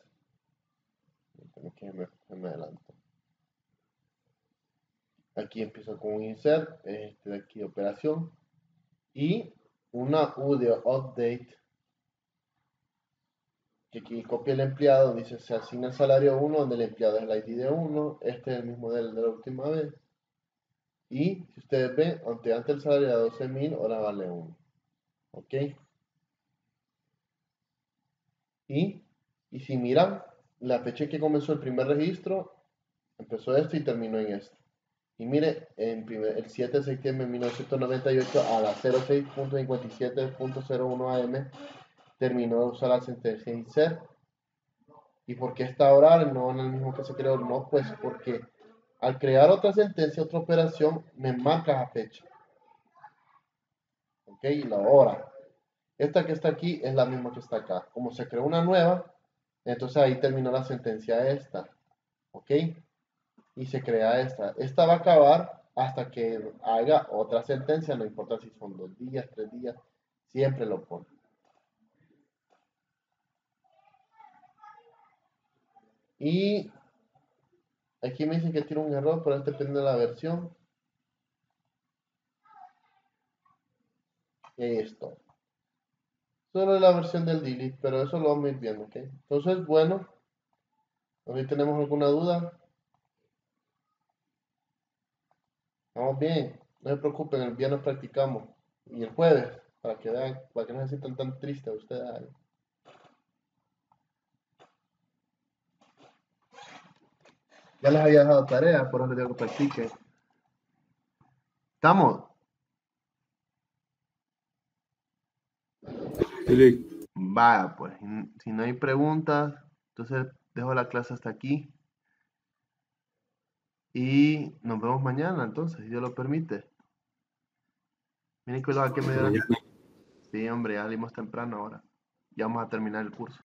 Speaker 1: Que me adelanto. Aquí empieza con un insert, este de aquí operación, y una U de update, que aquí copia el empleado, dice se asigna el salario 1, donde el empleado es el ID de 1, este es el mismo de la última vez. Y si ustedes ven, antes el salario era 12.000, ahora vale 1. ¿Ok? Y si miran, la fecha en que comenzó el primer registro, empezó esto y terminó en esto. Y mire, el 7 de septiembre de 1998 a las 06.57.01 am terminó de usar la sentencia insert. ¿Y por qué esta hora no en el mismo que se creó? No, pues porque al crear otra sentencia, otra operación, me marca la fecha. ¿Ok? Y la hora. Esta que está aquí es la misma que está acá. Como se creó una nueva, entonces ahí terminó la sentencia esta. ¿Ok? Y se crea esta. Esta va a acabar hasta que haga otra sentencia, no importa si son 2 días, 3 días, siempre lo pone. Y aquí me dicen que tiene un error, pero este depende de la versión. Y ahí está. Solo es la versión del delete, pero eso lo vamos a ir viendo, ¿ok? Entonces, bueno, ¿hoy tenemos alguna duda? Vamos bien, no se preocupen, el viernes practicamos. Y el jueves, para que vean, para que no se sientan tan tristes ustedes. Ya les había dejado tarea, por eso les digo que practiquen. ¿Estamos?
Speaker 2: Sí.
Speaker 1: Vaya, pues, si no hay preguntas, entonces dejo la clase hasta aquí. Y nos vemos mañana, entonces, si Dios lo permite. Miren que lo que me dieron.
Speaker 2: Mañana.
Speaker 1: Sí, hombre, ya salimos temprano ahora. Ya vamos a terminar el curso.